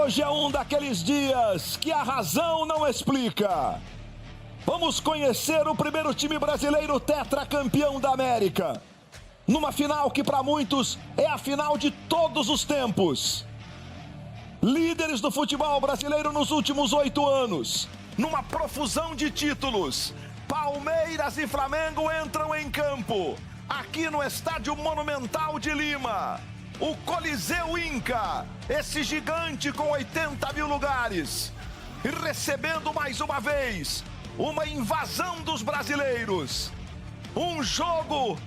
Hoje é um daqueles dias que a razão não explica. Vamos conhecer o primeiro time brasileiro tetracampeão da América. Numa final que para muitos é a final de todos os tempos. Líderes do futebol brasileiro nos últimos 8 anos. Numa profusão de títulos. Palmeiras e Flamengo entram em campo. Aqui no Estádio Monumental de Lima. O Coliseu Inca, esse gigante com 80 mil lugares, e recebendo mais uma vez uma invasão dos brasileiros. Um jogo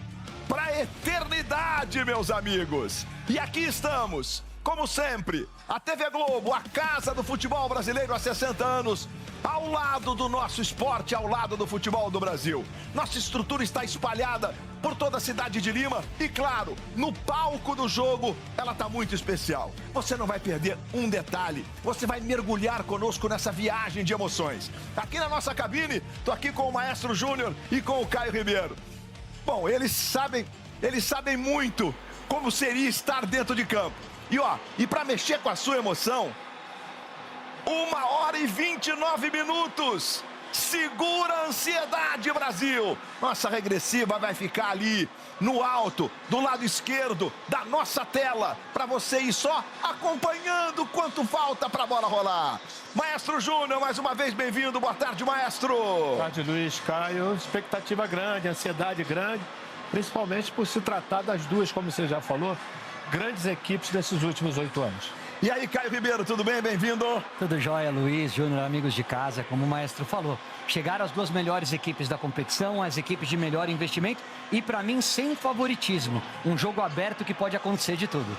para a eternidade, meus amigos. E aqui estamos, como sempre, a TV Globo, a casa do futebol brasileiro há 60 anos, ao lado do nosso esporte, ao lado do futebol do Brasil. Nossa estrutura está espalhada por toda a cidade de Lima e, claro, no palco do jogo, ela está muito especial. Você não vai perder um detalhe, você vai mergulhar conosco nessa viagem de emoções. Aqui na nossa cabine, estou aqui com o Maestro Júnior e com o Caio Ribeiro. Bom, eles sabem muito como seria estar dentro de campo. E para mexer com a sua emoção, 1h29. Segura a ansiedade, Brasil. Nossa regressiva vai ficar ali no alto, do lado esquerdo da nossa tela, para você ir só acompanhando quanto falta para a bola rolar. Maestro Júnior, mais uma vez bem-vindo. Boa tarde, maestro. Boa tarde, Luiz. Caio, expectativa grande, ansiedade grande, principalmente por se tratar das duas, como você já falou, grandes equipes desses últimos 8 anos. E aí, Caio Ribeiro, tudo bem? Bem-vindo. Tudo jóia, Luiz, Júnior, amigos de casa, como o maestro falou. Chegaram as duas melhores equipes da competição, as equipes de melhor investimento e, para mim, sem favoritismo. Um jogo aberto que pode acontecer de tudo.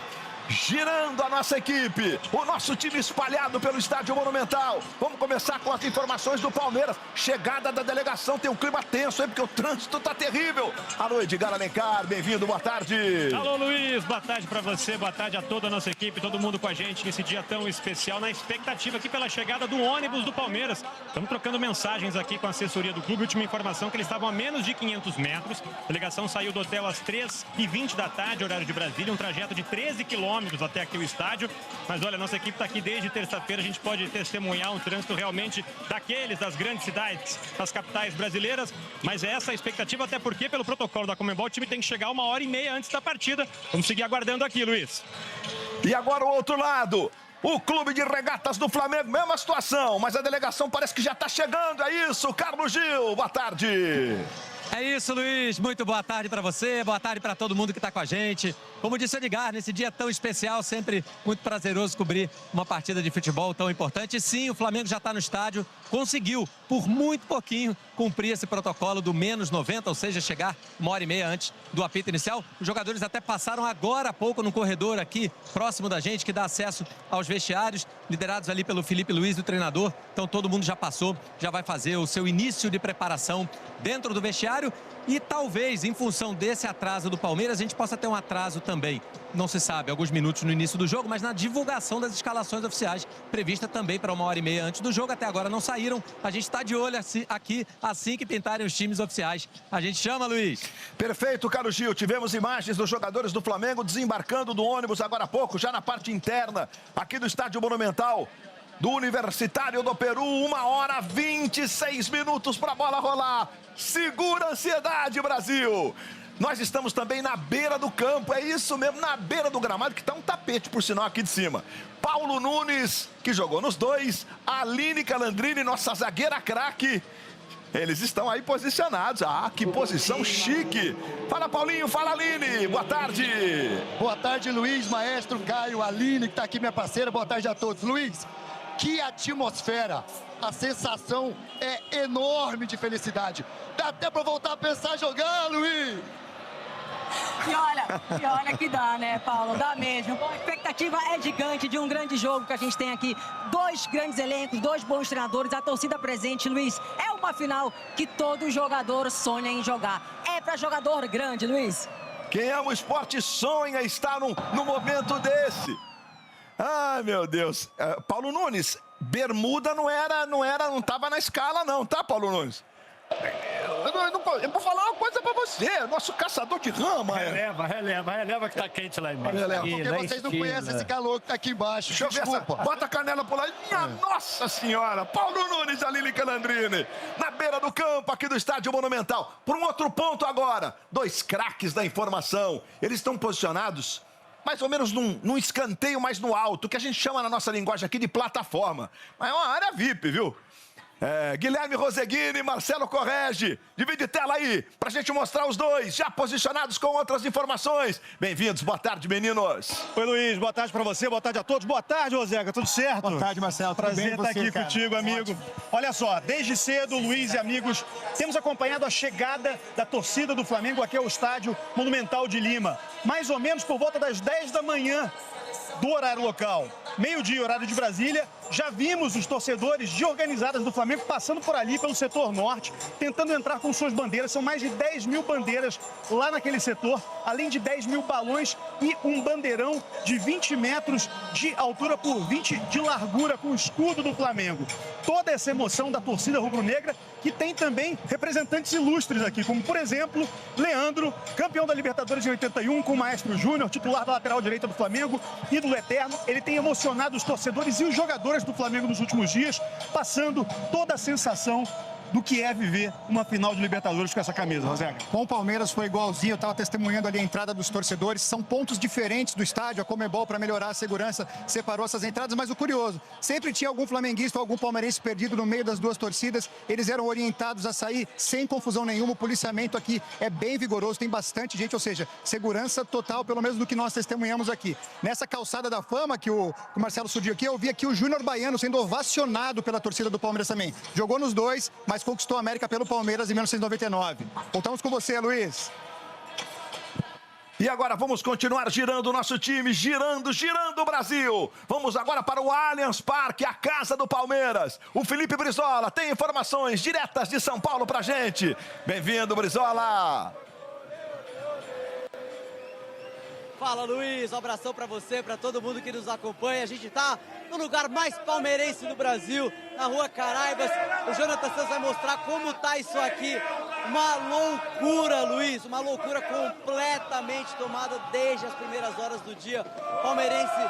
Girando a nossa equipe, o nosso time espalhado pelo Estádio Monumental. Vamos começar com as informações do Palmeiras. Chegada da delegação, tem um clima tenso, hein? Porque o trânsito tá terrível. Alô, Edgar Alencar, bem-vindo, boa tarde. Alô, Luiz, boa tarde pra você, boa tarde a toda a nossa equipe, todo mundo com a gente nesse dia tão especial, na expectativa aqui pela chegada do ônibus do Palmeiras. Estamos trocando mensagens aqui com a assessoria do clube, última informação que eles estavam a menos de 500 metros. A delegação saiu do hotel às 3h20 da tarde, horário de Brasília, um trajeto de 13 quilômetros até aqui o estádio, mas olha, nossa equipe está aqui desde terça-feira, a gente pode testemunhar um trânsito realmente daqueles das grandes cidades, das capitais brasileiras, mas é essa a expectativa, até porque pelo protocolo da Conmebol o time tem que chegar 1h30 antes da partida. Vamos seguir aguardando aqui, Luiz. E agora o outro lado, o Clube de Regatas do Flamengo, mesma situação, mas a delegação parece que já está chegando, é isso, Carlos Gil, boa tarde. É isso, Luiz. Muito boa tarde para você, boa tarde para todo mundo que está com a gente. Como disse o Edgar, nesse dia tão especial, sempre muito prazeroso cobrir uma partida de futebol tão importante. E sim, o Flamengo já está no estádio, conseguiu, por muito pouquinho, cumprir esse protocolo do menos 90, ou seja, chegar 1h30 antes do apito inicial. Os jogadores até passaram agora há pouco no corredor aqui, próximo da gente, que dá acesso aos vestiários, liderados ali pelo Felipe Luiz, o treinador. Então todo mundo já passou, já vai fazer o seu início de preparação dentro do vestiário. E talvez, em função desse atraso do Palmeiras, a gente possa ter um atraso também. Não se sabe, alguns minutos no início do jogo, mas na divulgação das escalações oficiais, prevista também para 1h30 antes do jogo. Até agora não saíram. A gente está de olho aqui, assim que pintarem os times oficiais. A gente chama, Luiz. Perfeito, Carlos Gil. Tivemos imagens dos jogadores do Flamengo desembarcando do ônibus agora há pouco, já na parte interna, aqui do Estádio Monumental do Universitário do Peru. 1h26 para a bola rolar. Segura a ansiedade, Brasil. Nós estamos também na beira do campo, é isso mesmo, na beira do gramado, que está um tapete, por sinal, aqui de cima. Paulo Nunes, que jogou nos dois, Aline Calandrini, nossa zagueira craque. Eles estão aí posicionados. Ah, que posição chique. Fala, Paulinho, fala, Aline. Boa tarde. Boa tarde, Luiz, maestro, Caio, Aline, que está aqui, minha parceira. Boa tarde a todos. Luiz, que atmosfera. A sensação é enorme de felicidade. Dá até para voltar a pensar jogar, Luiz. E olha que dá, né, Paulo? Dá mesmo. A expectativa é gigante de um grande jogo que a gente tem aqui. 2 grandes elencos, 2 bons treinadores, a torcida presente, Luiz. É uma final que todo jogador sonha em jogar. É para jogador grande, Luiz. Quem ama o esporte sonha estar num momento desse. Ai, meu Deus. Paulo Nunes, bermuda não estava na escala não, tá, Paulo Nunes? Eu não eu vou falar uma coisa pra você. Nosso caçador de rama. Releva que tá quente lá embaixo. Porque vocês não conhecem esse calor que tá aqui embaixo. Deixa eu ver essa. Bota a canela por lá. Minha Nossa Senhora! Paulo Nunes, Aline Calandrini. Na beira do campo aqui do Estádio Monumental. Por um outro ponto agora. Dois craques da informação. Eles estão posicionados mais ou menos num escanteio mais no alto, que a gente chama na nossa linguagem aqui de plataforma. Mas é uma área VIP, viu? Guilherme Roseguini e Marcelo Correge. Divide tela aí, pra gente mostrar os dois, já posicionados com outras informações. Bem-vindos, boa tarde, meninos. Oi, Luiz, boa tarde pra você, boa tarde a todos. Boa tarde, Roseca, tudo certo? Boa tarde, Marcelo. Prazer estar aqui contigo, amigo. Olha só, desde cedo, Luiz e amigos, temos acompanhado a chegada da torcida do Flamengo aqui ao Estádio Monumental de Lima. Mais ou menos por volta das 10 da manhã do horário local. Meio-dia, horário de Brasília, já vimos os torcedores de organizadas do Flamengo passando por ali, pelo setor norte, tentando entrar com suas bandeiras. São mais de 10 mil bandeiras lá naquele setor, além de 10 mil balões e um bandeirão de 20 metros de altura por 20 de largura com o escudo do Flamengo. Toda essa emoção da torcida rubro-negra, que tem também representantes ilustres aqui, como, por exemplo, Leandro, campeão da Libertadores em 81, com o Maestro Júnior, titular da lateral direita do Flamengo, ídolo eterno. Ele tem emocionado os torcedores e os jogadores do Flamengo nos últimos dias, passando toda a sensação do que é viver uma final de Libertadores com essa camisa, Rosélia. Com o Palmeiras foi igualzinho, eu estava testemunhando ali a entrada dos torcedores, são pontos diferentes do estádio, a Conmebol, para melhorar a segurança, separou essas entradas, mas o curioso, sempre tinha algum flamenguista ou algum palmeirense perdido no meio das duas torcidas, eles eram orientados a sair sem confusão nenhuma, o policiamento aqui é bem vigoroso, tem bastante gente, ou seja, segurança total, pelo menos do que nós testemunhamos aqui. Nessa calçada da fama que o Marcelo surgiu aqui, eu vi aqui o Júnior Baiano sendo ovacionado pela torcida do Palmeiras também. Jogou nos dois, mas conquistou a América pelo Palmeiras em 1999. Voltamos com você, Luiz. E agora vamos continuar girando o nosso time, girando o Brasil. Vamos agora para o Allianz Parque, a casa do Palmeiras. O Felipe Brizola tem informações diretas de São Paulo pra gente. Bem-vindo, Brizola. Fala, Luiz, um abração pra você, pra todo mundo que nos acompanha. A gente tá no lugar mais palmeirense do Brasil, na Rua Caraibas. O Jonathan Santos vai mostrar como tá isso aqui. Uma loucura, Luiz, uma loucura completamente tomada desde as primeiras horas do dia. O palmeirense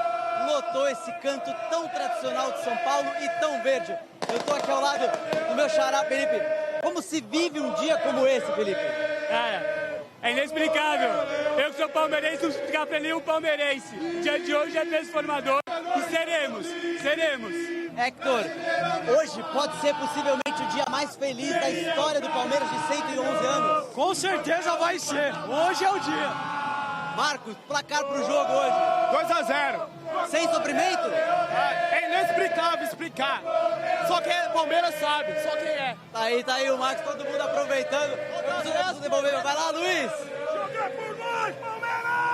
lotou esse canto tão tradicional de São Paulo e tão verde. Eu tô aqui ao lado do meu xará, Felipe. Como se vive um dia como esse, Felipe? É inexplicável. Eu que sou palmeirense, ficar feliz um palmeirense. O dia de hoje é transformador e seremos. Héctor, hoje pode ser possivelmente o dia mais feliz da história do Palmeiras de 111 anos. Com certeza vai ser. Hoje é o dia. Marcos, placar pro jogo hoje. 2-0. Sem sofrimento? É inexplicável explicar. Só quem é Palmeiras sabe, só quem é. Tá aí o Marcos, todo mundo aproveitando. Vamos devolver. Vai lá, Luiz.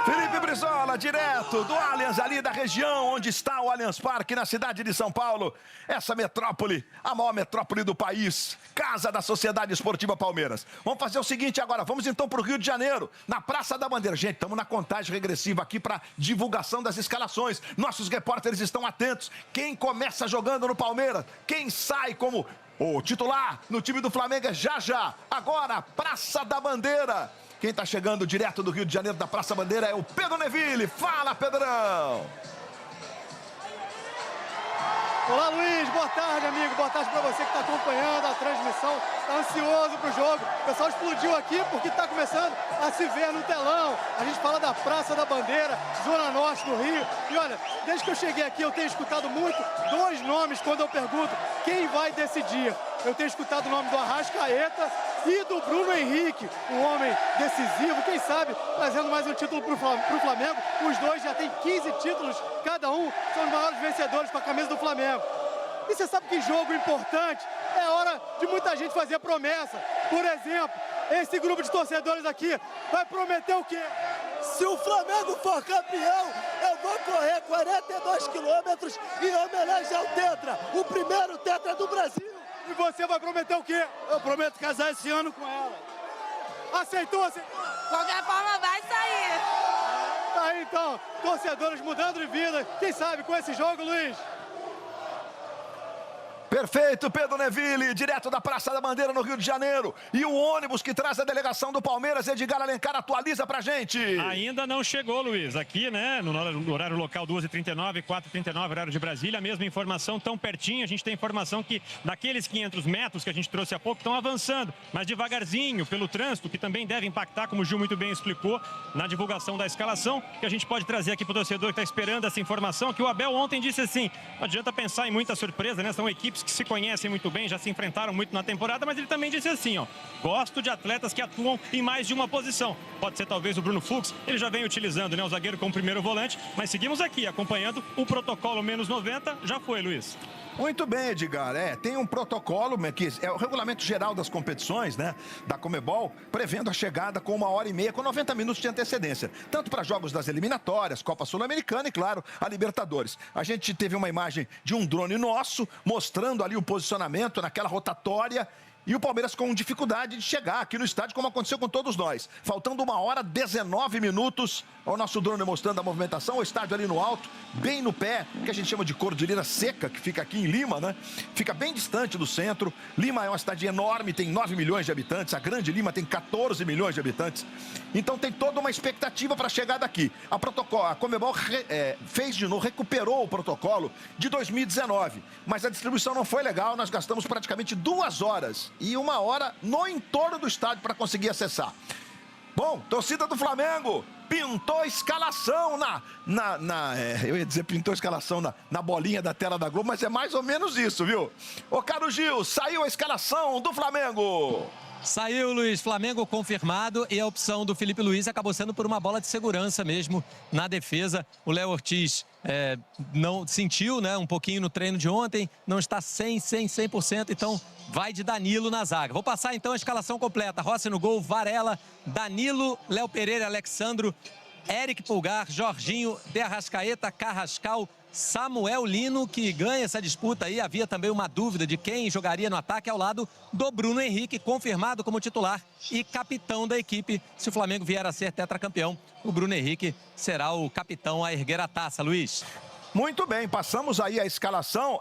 Felipe Brizola, direto do Allianz, ali da região onde está o Allianz Parque, na cidade de São Paulo. Essa metrópole, a maior metrópole do país, casa da Sociedade Esportiva Palmeiras. Vamos fazer o seguinte agora, vamos então para o Rio de Janeiro, na Praça da Bandeira. Gente, estamos na contagem regressiva aqui para divulgação das escalações. Nossos repórteres estão atentos. Quem começa jogando no Palmeiras, quem sai como o titular no time do Flamengo é já. Agora, Praça da Bandeira. Quem está chegando direto do Rio de Janeiro, da Praça Bandeira, é o Pedro Neville. Fala, Pedrão! Olá, Luiz. Boa tarde, amigo. Boa tarde para você que está acompanhando a transmissão. Está ansioso para o jogo. O pessoal explodiu aqui porque está começando a se ver no telão. A gente fala da Praça da Bandeira, Zona Norte do Rio. E olha, desde que eu cheguei aqui, eu tenho escutado muito dois nomes quando eu pergunto quem vai decidir. Eu tenho escutado o nome do Arrascaeta e do Bruno Henrique, um homem decisivo, quem sabe, trazendo mais um título para o Flamengo. Os dois já têm 15 títulos, cada um são os maiores vencedores com a camisa do Flamengo. E você sabe que jogo importante é hora de muita gente fazer promessa. Por exemplo, esse grupo de torcedores aqui vai prometer o quê? Se o Flamengo for campeão, eu vou correr 42 quilômetros em homenagem ao Tetra, o primeiro Tetra do Brasil. E você vai prometer o quê? Eu prometo casar esse ano com ela. Aceitou? Qualquer forma vai sair. Tá aí então, torcedores mudando de vida. Quem sabe com esse jogo, Luiz? Perfeito, Pedro Neville, direto da Praça da Bandeira, no Rio de Janeiro. E o ônibus que traz a delegação do Palmeiras, Edgar Alencar, atualiza pra gente. Ainda não chegou, Luiz. Aqui, né, no horário local, 2h39, 4h39, horário de Brasília, a mesma informação, tão pertinho. A gente tem informação que daqueles 500 metros que a gente trouxe há pouco, estão avançando, mas devagarzinho, pelo trânsito, que também deve impactar, como o Gil muito bem explicou, na divulgação da escalação, que a gente pode trazer aqui pro torcedor que está esperando essa informação, que o Abel ontem disse assim, não adianta pensar em muita surpresa, né, são equipes que se conhecem muito bem, já se enfrentaram muito na temporada, mas ele também disse assim, ó, gosto de atletas que atuam em mais de uma posição. Pode ser talvez o Bruno Fux, ele já vem utilizando, né, o zagueiro como primeiro volante, mas seguimos aqui acompanhando o protocolo menos 90, já foi, Luiz. Muito bem, Edgar. Tem um protocolo, que é o regulamento geral das competições, né, da Conmebol, prevendo a chegada com 1h30, com 90 minutos de antecedência. Tanto para jogos das eliminatórias, Copa Sul-Americana e, claro, a Libertadores. A gente teve uma imagem de um drone nosso, mostrando ali o posicionamento naquela rotatória. E o Palmeiras com dificuldade de chegar aqui no estádio, como aconteceu com todos nós. Faltando 1h19 minutos, o nosso drone mostrando a movimentação, o estádio ali no alto, bem no pé, que a gente chama de Cordilheira Seca, que fica aqui em Lima, né? Fica bem distante do centro. Lima é uma cidade enorme, tem 9 milhões de habitantes. A Grande Lima tem 14 milhões de habitantes. Então tem toda uma expectativa para chegar daqui. A Conmebol fez de novo, recuperou o protocolo de 2019. Mas a distribuição não foi legal, nós gastamos praticamente 2 horas e 1 hora no entorno do estádio para conseguir acessar. Bom, torcida do Flamengo pintou escalação eu ia dizer pintou escalação na bolinha da tela da Globo, mas é mais ou menos isso, viu? Ô, caro Gil, saiu a escalação do Flamengo. Saiu, Luiz, Flamengo confirmado e a opção do Felipe Luiz acabou sendo por uma bola de segurança mesmo na defesa. O Léo Ortiz não sentiu, né, um pouquinho no treino de ontem, não está 100%, então vai de Danilo na zaga. Vou passar então a escalação completa. Rossi no gol, Varela, Danilo, Léo Pereira, Alexandro, Eric Pulgar, Jorginho, De Arrascaeta, Carrascal, Samuel Lino, que ganha essa disputa aí. Havia também uma dúvida de quem jogaria no ataque ao lado do Bruno Henrique, confirmado como titular e capitão da equipe. Se o Flamengo vier a ser tetracampeão, o Bruno Henrique será o capitão a erguer a taça, Luiz. Muito bem, passamos aí a escalação.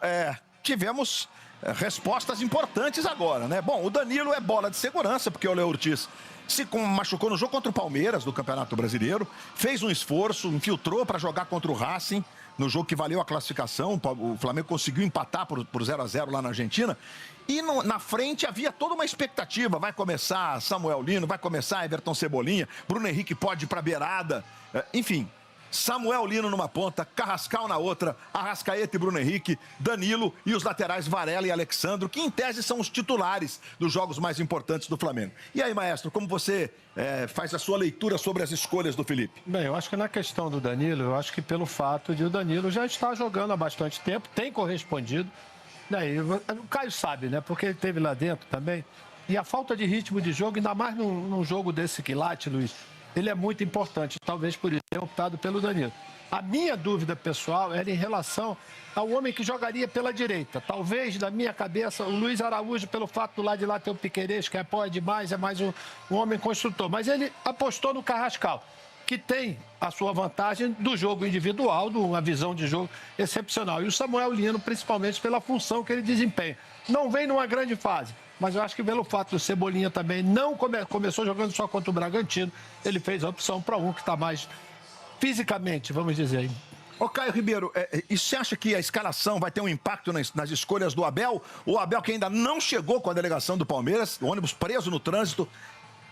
Tivemos respostas importantes agora, né? Bom, o Danilo é bola de segurança, porque o Léo Ortiz se machucou no jogo contra o Palmeiras do Campeonato Brasileiro, fez um esforço, infiltrou para jogar contra o Racing, no jogo que valeu a classificação. O Flamengo conseguiu empatar por 0-0 lá na Argentina. E na frente havia toda uma expectativa. Vai começar Samuel Lino, vai começar Everton Cebolinha, Bruno Henrique pode ir para a beirada. Enfim, Samuel Lino numa ponta, Carrascal na outra, Arrascaeta e Bruno Henrique, Danilo e os laterais Varela e Alexandro, que em tese são os titulares dos jogos mais importantes do Flamengo. E aí, maestro, como você faz a sua leitura sobre as escolhas do Felipe? Bem, eu acho que na questão do Danilo, eu acho que pelo fato de o Danilo já estar jogando há bastante tempo, tem correspondido. Daí, o Caio sabe, né? Porque ele esteve lá dentro também. E a falta de ritmo de jogo, ainda mais num jogo desse quilate, Luiz, ele é muito importante. Talvez por isso tenha optado pelo Danilo. A minha dúvida pessoal era em relação ao homem que jogaria pela direita. Talvez, na minha cabeça, o Luiz Araújo, pelo fato do lado de lá ter o Piquerez, que apoia demais, é mais um homem construtor. Mas ele apostou no Carrascal, que tem a sua vantagem do jogo individual, de uma visão de jogo excepcional. E o Samuel Lino, principalmente pela função que ele desempenha. Não vem numa grande fase, mas eu acho que pelo fato do Cebolinha também não começou jogando só contra o Bragantino, ele fez a opção para um que está mais fisicamente, vamos dizer aí. Ô, Caio Ribeiro, e você acha que a escalação vai ter um impacto nas escolhas do Abel? O Abel, que ainda não chegou com a delegação do Palmeiras, o ônibus preso no trânsito,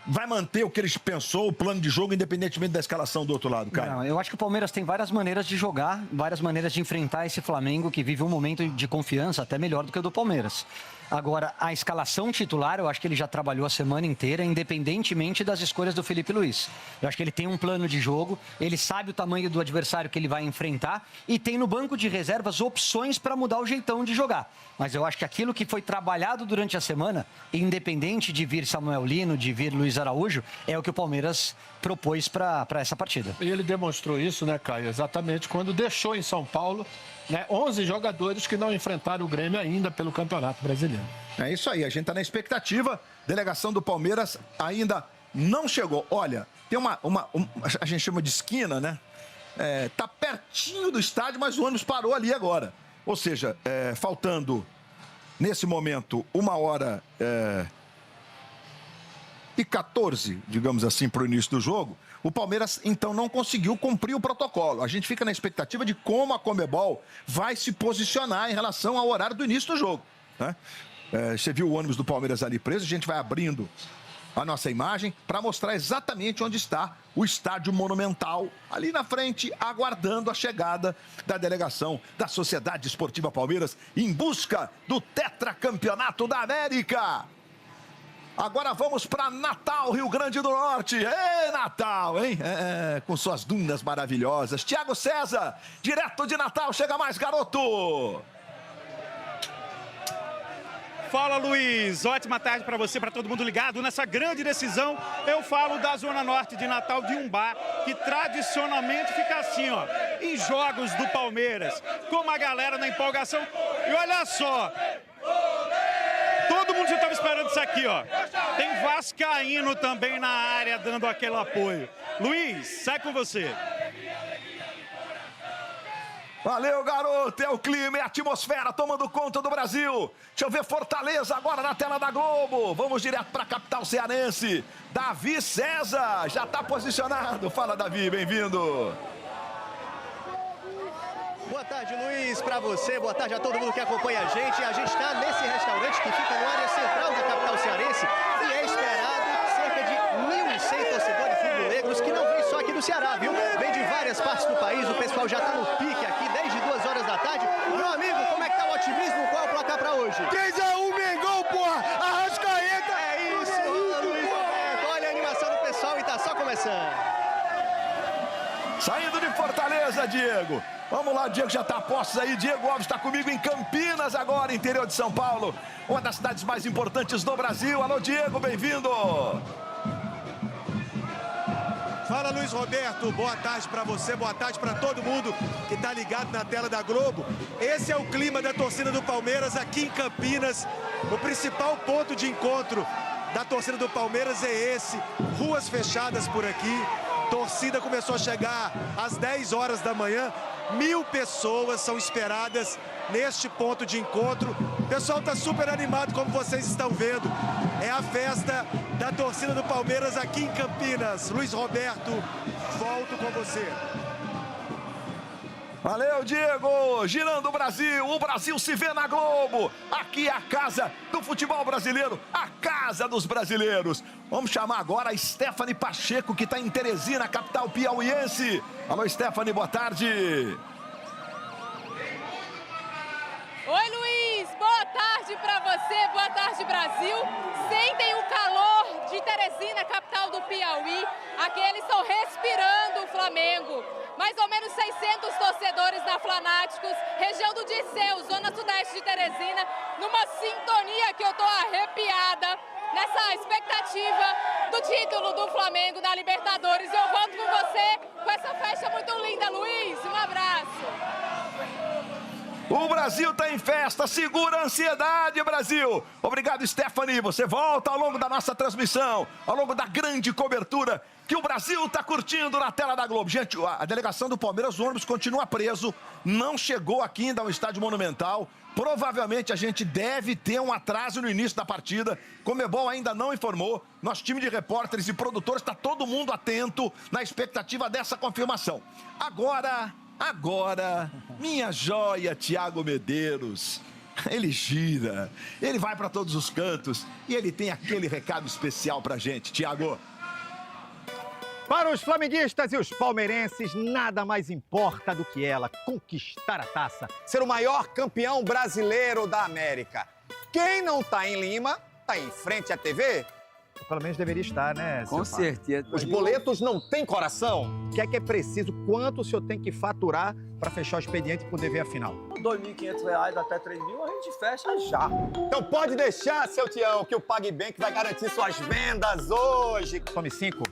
vai manter o que ele pensou, o plano de jogo, independentemente da escalação do outro lado, Caio? Não, eu acho que o Palmeiras tem várias maneiras de jogar, várias maneiras de enfrentar esse Flamengo que vive um momento de confiança até melhor do que o do Palmeiras. Agora, a escalação titular, eu acho que ele já trabalhou a semana inteira, independentemente das escolhas do Felipe Luiz. Eu acho que ele tem um plano de jogo, ele sabe o tamanho do adversário que ele vai enfrentar e tem no banco de reservas opções para mudar o jeitão de jogar. Mas eu acho que aquilo que foi trabalhado durante a semana, independente de vir Samuel Lino, de vir Luiz Araújo, é o que o Palmeiras propôs para essa partida. E ele demonstrou isso, né, Caio? Exatamente quando deixou em São Paulo, né, 11 jogadores que não enfrentaram o Grêmio ainda pelo Campeonato Brasileiro. É isso aí, a gente está na expectativa. Delegação do Palmeiras ainda não chegou. Olha, tem a gente chama de esquina, né? Tá pertinho do estádio, mas o ônibus parou ali agora. Ou seja, faltando nesse momento, 1h14, digamos assim, para o início do jogo, o Palmeiras, então, não conseguiu cumprir o protocolo. A gente fica na expectativa de como a Conmebol vai se posicionar em relação ao horário do início do jogo, né? Você viu o ônibus do Palmeiras ali preso, a gente vai abrindo a nossa imagem para mostrar exatamente onde está o estádio Monumental, ali na frente, aguardando a chegada da delegação da Sociedade Esportiva Palmeiras em busca do tetracampeonato da América. Agora vamos para Natal, Rio Grande do Norte. Ei, Natal, hein? Com suas dunas maravilhosas. Thiago César, direto de Natal, chega mais, garoto! Fala, Luiz. Ótima tarde para você, para todo mundo ligado. Nessa grande decisão, eu falo da Zona Norte de Natal, de um bar que tradicionalmente fica assim, ó, em jogos do Palmeiras, com uma galera na empolgação. E olha só, todo mundo já estava esperando isso aqui, ó. Tem vascaíno também na área dando aquele apoio. Luiz, sai com você. Valeu, garoto, é o clima, é a atmosfera tomando conta do Brasil. Deixa eu ver Fortaleza agora na tela da Globo. Vamos direto para a capital cearense. Davi César já está posicionado. Fala, Davi, bem-vindo. Boa tarde, Luiz, para você, boa tarde a todo mundo que acompanha a gente. A gente está nesse restaurante que fica na área central da capital cearense e é esperado cerca de 1.100 torcedores rubro-negros que não vêm só aqui do Ceará, viu? Vem de várias partes do país, o pessoal já está no pique aqui desde 2 horas da tarde. Meu amigo, como é que tá o otimismo? Qual é o placar para hoje? 3-1, Mengão, porra! Arrascaeta! É isso, Luiz Roberto. Olha a animação do pessoal e tá só começando. Saindo de Fortaleza, Diego. Vamos lá, Diego já está a postos aí. Diego Alves está comigo em Campinas agora, interior de São Paulo. Uma das cidades mais importantes do Brasil. Alô, Diego, bem-vindo. Fala, Luiz Roberto, boa tarde para você, boa tarde para todo mundo que está ligado na tela da Globo. Esse é o clima da torcida do Palmeiras aqui em Campinas. O principal ponto de encontro da torcida do Palmeiras é esse, ruas fechadas por aqui. Torcida começou a chegar às 10 horas da manhã. 1.000 pessoas são esperadas neste ponto de encontro. O pessoal está super animado, como vocês estão vendo. É a festa da torcida do Palmeiras aqui em Campinas. Luiz Roberto, volto com você. Valeu, Diego! Girando o Brasil se vê na Globo. Aqui é a casa do futebol brasileiro, a casa dos brasileiros. Vamos chamar agora a Stephanie Pacheco, que está em Teresina, capital piauiense. Alô, Stephanie, boa tarde. Oi, Luiz, boa tarde para você, boa tarde, Brasil. Sentem o calor de Teresina, capital do Piauí. Aqui eles estão respirando o Flamengo. Mais ou menos 600 torcedores na Flanáticos, região do Disseu, zona sudeste de Teresina, numa sintonia que eu tô arrepiada, nessa expectativa do título do Flamengo na Libertadores. Eu volto com você com essa festa muito linda, Luiz. Um abraço. O Brasil está em festa, segura a ansiedade, Brasil. Obrigado, Stephanie. Você volta ao longo da nossa transmissão, ao longo da grande cobertura que o Brasil está curtindo na tela da Globo. Gente, a delegação do Palmeiras, o ônibus continua preso, não chegou aqui ainda ao Estádio Monumental. Provavelmente a gente deve ter um atraso no início da partida. Conmebol ainda não informou. Nosso time de repórteres e produtores está todo mundo atento na expectativa dessa confirmação. Agora, minha joia, Thiago Medeiros, ele gira, ele vai para todos os cantos e ele tem aquele recado especial pra gente. Thiago. Para os flamenguistas e os palmeirenses, nada mais importa do que ela conquistar a taça, ser o maior campeão brasileiro da América. Quem não tá em Lima, tá em frente à TV? Pelo menos deveria estar, né? Com certeza. Os boletos não têm coração. O que é preciso? Quanto o senhor tem que faturar para fechar o expediente e poder ver a final? R$ 2.500 até 3.000 a gente fecha já. Então pode deixar, seu Tião, que o PagBank vai garantir suas vendas hoje. Tome 5.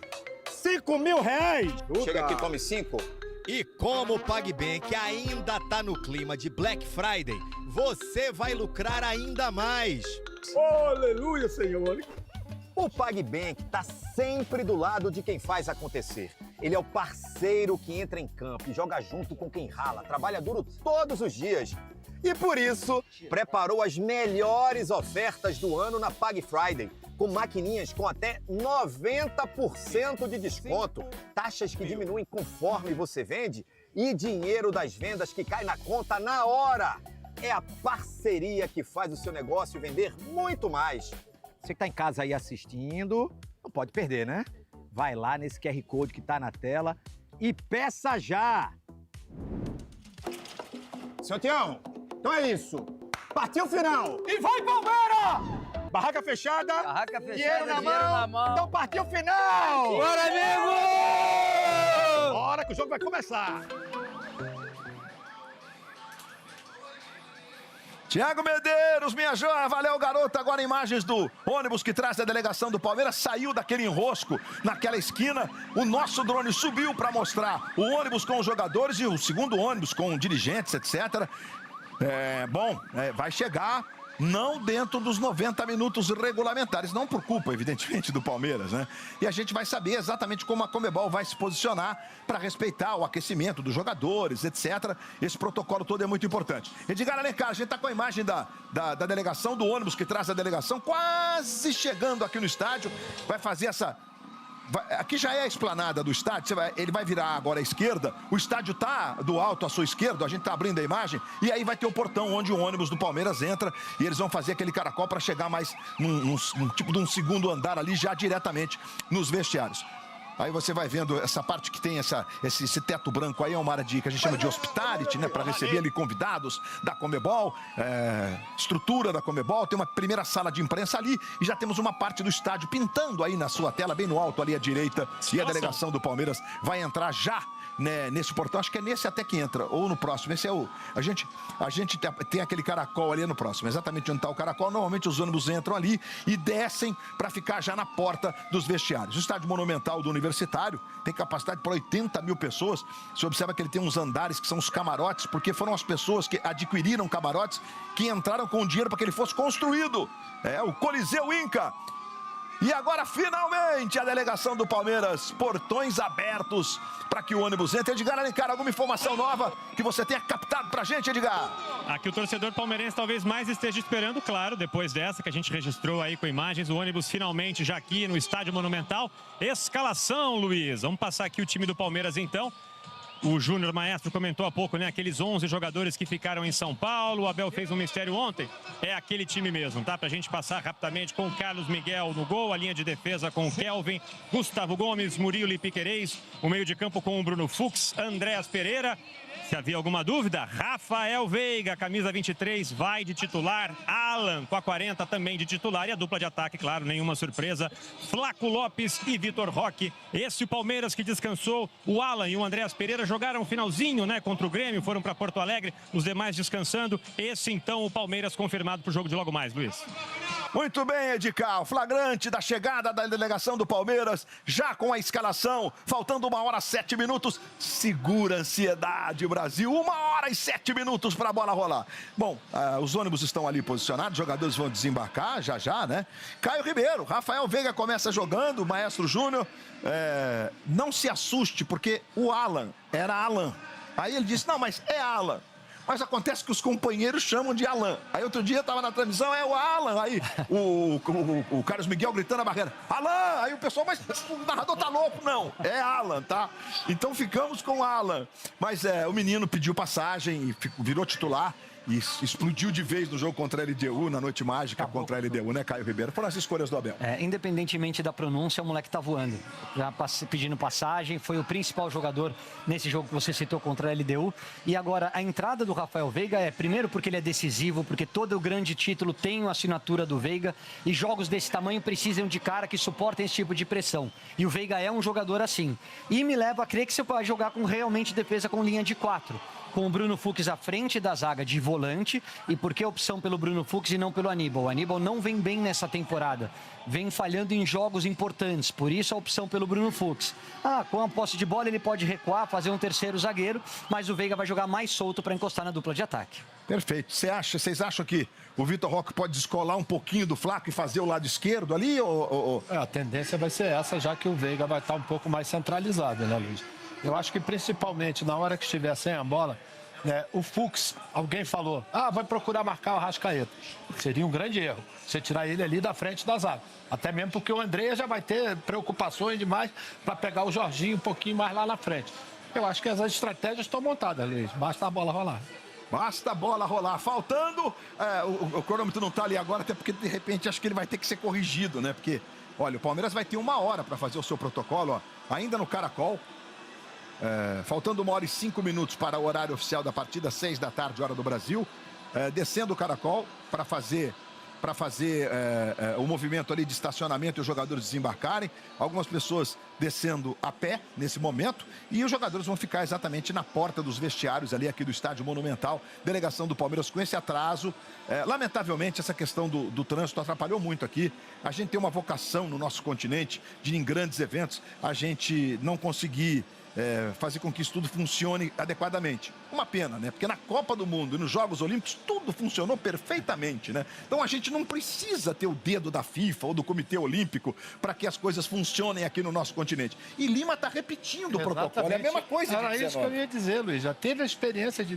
R$5.000. Chega aqui, tome 5. E como o PagBank ainda tá no clima de Black Friday, você vai lucrar ainda mais. Aleluia, Senhor. O PagBank está sempre do lado de quem faz acontecer. Ele é o parceiro que entra em campo e joga junto com quem rala, trabalha duro todos os dias. E por isso, preparou as melhores ofertas do ano na Pag Friday, com maquininhas com até 90% de desconto, taxas que diminuem conforme você vende e dinheiro das vendas que cai na conta na hora. É a parceria que faz o seu negócio vender muito mais. Você que está em casa aí assistindo, não pode perder, né? Vai lá nesse QR Code que está na tela e peça já! Seu Tião, então é isso. Partiu o final. E vai, Palmeiras! Barraca fechada. Barraca fechada, dinheiro na mão. Então partiu o final. Bora, amigo! Bora que o jogo vai começar. Thiago Medeiros, minha joia, valeu, garoto. Agora imagens do ônibus que traz a delegação do Palmeiras. Saiu daquele enrosco naquela esquina. O nosso drone subiu para mostrar o ônibus com os jogadores e o segundo ônibus com dirigentes, etc. Vai chegar não dentro dos 90 minutos regulamentares, não por culpa, evidentemente, do Palmeiras, né? E a gente vai saber exatamente como a Conmebol vai se posicionar para respeitar o aquecimento dos jogadores, etc. Esse protocolo todo é muito importante. Edgar Alencar, a gente está com a imagem da delegação, do ônibus que traz a delegação, quase chegando aqui no estádio. Vai fazer essa... Aqui já é a esplanada do estádio, ele vai virar agora à esquerda, o estádio tá do alto à sua esquerda, a gente tá abrindo a imagem, e aí vai ter o portão onde o ônibus do Palmeiras entra, e eles vão fazer aquele caracol para chegar mais num tipo de um segundo andar ali, já diretamente nos vestiários. Aí você vai vendo essa parte que tem esse teto branco aí, é uma área que a gente chama de hospitality, né? Para receber ali convidados da Conmebol, estrutura da Conmebol, tem uma primeira sala de imprensa ali e já temos uma parte do estádio pintando aí na sua tela, bem no alto ali à direita. E a delegação do Palmeiras vai entrar já, né, nesse portão, acho que é nesse até que entra, ou no próximo. Esse é o... A gente tem aquele caracol ali no próximo, exatamente onde está o caracol. Normalmente os ônibus entram ali e descem para ficar já na porta dos vestiários. O estádio monumental do Universitário tem capacidade para 80 mil pessoas. Você observa que ele tem uns andares que são os camarotes, porque foram as pessoas que adquiriram camarotes que entraram com dinheiro para que ele fosse construído. É o Coliseu Inca. E agora, finalmente, a delegação do Palmeiras, portões abertos para que o ônibus entre. Edgar Alencar, alguma informação nova que você tenha captado pra gente, Edgar? Aqui o torcedor palmeirense talvez mais esteja esperando, claro, depois dessa que a gente registrou aí com imagens, o ônibus finalmente já aqui no Estádio Monumental. Escalação, Luiz. Vamos passar aqui o time do Palmeiras, então. O Júnior Maestro comentou há pouco, né? Aqueles 11 jogadores que ficaram em São Paulo. O Abel fez um mistério ontem. É aquele time mesmo, tá? Pra gente passar rapidamente com o Carlos Miguel no gol. A linha de defesa com o Kelvin, Gustavo Gomes, Murilo e Piquerez. O meio de campo com o Bruno Fux, Andréas Pereira. Se havia alguma dúvida, Rafael Veiga, camisa 23, vai de titular. Alan, com a 40, também de titular. E a dupla de ataque, claro, nenhuma surpresa. Flaco Lopes e Vitor Roque. Esse o Palmeiras que descansou. O Alan e o Andréas Pereira jogaram um finalzinho, né, contra o Grêmio. Foram para Porto Alegre, os demais descansando. Esse, então, o Palmeiras confirmado para o jogo de logo mais, Luiz. Muito bem, Edicar. O flagrante da chegada da delegação do Palmeiras, já com a escalação, faltando 1h07. Segura a ansiedade, Brasil. 1h07 para a bola rolar. Bom, os ônibus estão ali posicionados, os jogadores vão desembarcar já, né? Caio Ribeiro, Rafael Veiga começa jogando, o Maestro Júnior. Não se assuste, porque o Alan era Alan. Aí ele disse, não, mas é Alan. Mas acontece que os companheiros chamam de Alan. Aí outro dia estava na transmissão, é o Alan. Aí o Carlos Miguel gritando na barreira, Alan! Aí o pessoal, mas o narrador tá louco. Não, é Alan, tá? Então ficamos com o Alan. Mas o menino pediu passagem e virou titular. E explodiu de vez no jogo contra a LDU, na noite mágica contra a LDU, né, Caio Ribeiro? Foram as escolhas do Abel. Independentemente da pronúncia, o moleque tá voando. Já pedindo passagem, foi o principal jogador nesse jogo que você citou contra a LDU. E agora, a entrada do Rafael Veiga primeiro, porque ele é decisivo, porque todo o grande título tem a assinatura do Veiga. E jogos desse tamanho precisam de cara que suportem esse tipo de pressão. E o Veiga é um jogador assim. E me leva a crer que você vai jogar com realmente defesa com linha de 4. Com o Bruno Fux à frente da zaga de volante. E por que a opção pelo Bruno Fux e não pelo Aníbal? O Aníbal não vem bem nessa temporada. Vem falhando em jogos importantes. Por isso a opção pelo Bruno Fux. Com a posse de bola ele pode recuar, fazer um terceiro zagueiro. Mas o Veiga vai jogar mais solto para encostar na dupla de ataque. Perfeito. Vocês acham que o Vitor Roque pode descolar um pouquinho do Flaco e fazer o lado esquerdo ali? A tendência vai ser essa, já que o Veiga vai estar um pouco mais centralizado, né, Luiz? Eu acho que principalmente na hora que estiver sem a bola, né, o Fux, alguém falou, vai procurar marcar o Arrascaeta. Seria um grande erro você tirar ele ali da frente da zaga. Até mesmo porque o André já vai ter preocupações demais para pegar o Jorginho um pouquinho mais lá na frente. Eu acho que as estratégias estão montadas, Luiz. Basta a bola rolar. Basta a bola rolar. Faltando, o cronômetro não está ali agora, até porque de repente acho que ele vai ter que ser corrigido, né? Porque, olha, o Palmeiras vai ter 1 hora para fazer o seu protocolo, ó, ainda no Caracol. Faltando 1 hora e 5 minutos para o horário oficial da partida, 6 da tarde, hora do Brasil. Descendo o Caracol para fazer o movimento ali de estacionamento e os jogadores desembarcarem. Algumas pessoas descendo a pé nesse momento e os jogadores vão ficar exatamente na porta dos vestiários ali aqui do Estádio Monumental. Delegação do Palmeiras com esse atraso. Lamentavelmente, essa questão do trânsito atrapalhou muito aqui. A gente tem uma vocação no nosso continente de, em grandes eventos, a gente não conseguir fazer com que isso tudo funcione adequadamente. Uma pena, né? Porque na Copa do Mundo e nos Jogos Olímpicos tudo funcionou perfeitamente, né? Então a gente não precisa ter o dedo da FIFA ou do Comitê Olímpico para que as coisas funcionem aqui no nosso continente. E Lima está repetindo o protocolo. É a mesma coisa. Era isso que eu ia dizer, Luiz. Já teve a experiência de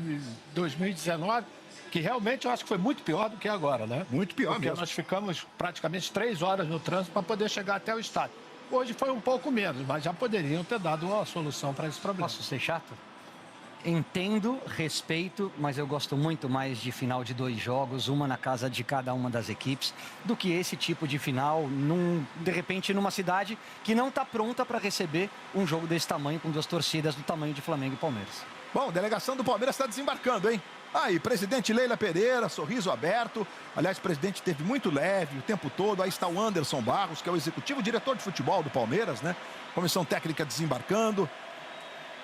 2019, que realmente eu acho que foi muito pior do que agora, né? Muito pior porque mesmo. Nós ficamos praticamente 3 horas no trânsito para poder chegar até o estádio. Hoje foi um pouco menos, mas já poderiam ter dado uma solução para esse problema. Posso ser chato? Entendo, respeito, mas eu gosto muito mais de final de 2 jogos, uma na casa de cada uma das equipes, do que esse tipo de final, de repente, numa cidade que não está pronta para receber um jogo desse tamanho, com 2 torcidas do tamanho de Flamengo e Palmeiras. Bom, delegação do Palmeiras está desembarcando, hein? Aí, presidente Leila Pereira, sorriso aberto. Aliás, o presidente esteve muito leve o tempo todo. Aí está o Anderson Barros, que é o executivo diretor de futebol do Palmeiras, né? Comissão técnica desembarcando.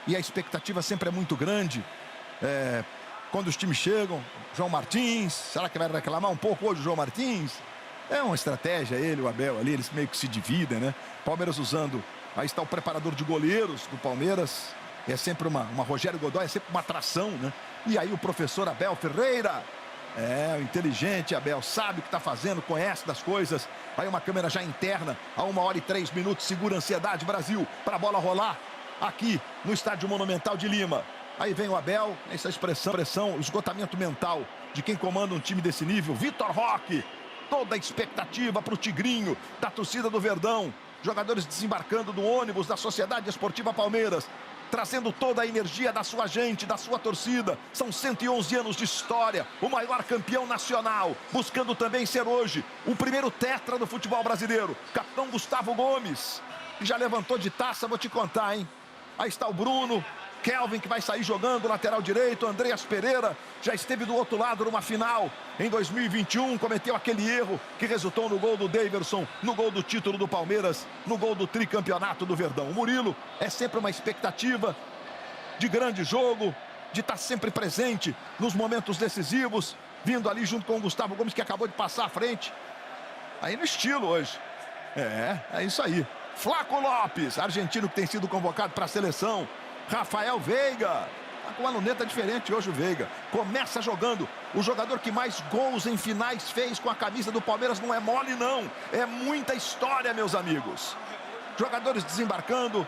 E a expectativa sempre é muito grande. Quando os times chegam, João Martins, será que vai reclamar um pouco hoje o João Martins? É uma estratégia ele, o Abel ali, eles meio que se dividem, né? Palmeiras usando, aí está o preparador de goleiros do Palmeiras. É sempre uma Rogério Godoy, é sempre uma atração, né? E aí o professor Abel Ferreira, o inteligente Abel, sabe o que está fazendo, conhece das coisas. Aí uma câmera já interna, a 1 hora e 3 minutos, segura a ansiedade, Brasil, para a bola rolar aqui no Estádio Monumental de Lima. Aí vem o Abel, essa expressão, esgotamento mental de quem comanda um time desse nível. Vitor Roque, toda a expectativa para o Tigrinho, da torcida do Verdão. Jogadores desembarcando do ônibus da Sociedade Esportiva Palmeiras, trazendo toda a energia da sua gente, da sua torcida. São 111 anos de história, o maior campeão nacional, buscando também ser hoje o primeiro tetra do futebol brasileiro. Capitão Gustavo Gomes, que já levantou de taça, vou te contar, hein? Aí está o Bruno, Kelvin, que vai sair jogando, lateral direito. Andreas Pereira já esteve do outro lado numa final em 2021, cometeu aquele erro que resultou no gol do Daverson, no gol do título do Palmeiras, no gol do tricampeonato do Verdão. O Murilo é sempre uma expectativa de grande jogo, de estar sempre presente nos momentos decisivos, vindo ali junto com o Gustavo Gomes, que acabou de passar à frente. Aí no estilo hoje. É isso aí. Flaco Lopes, argentino que tem sido convocado para a seleção. Rafael Veiga, tá com uma luneta diferente hoje o Veiga. Começa jogando, o jogador que mais gols em finais fez com a camisa do Palmeiras. Não é mole não, é muita história, meus amigos. Jogadores desembarcando.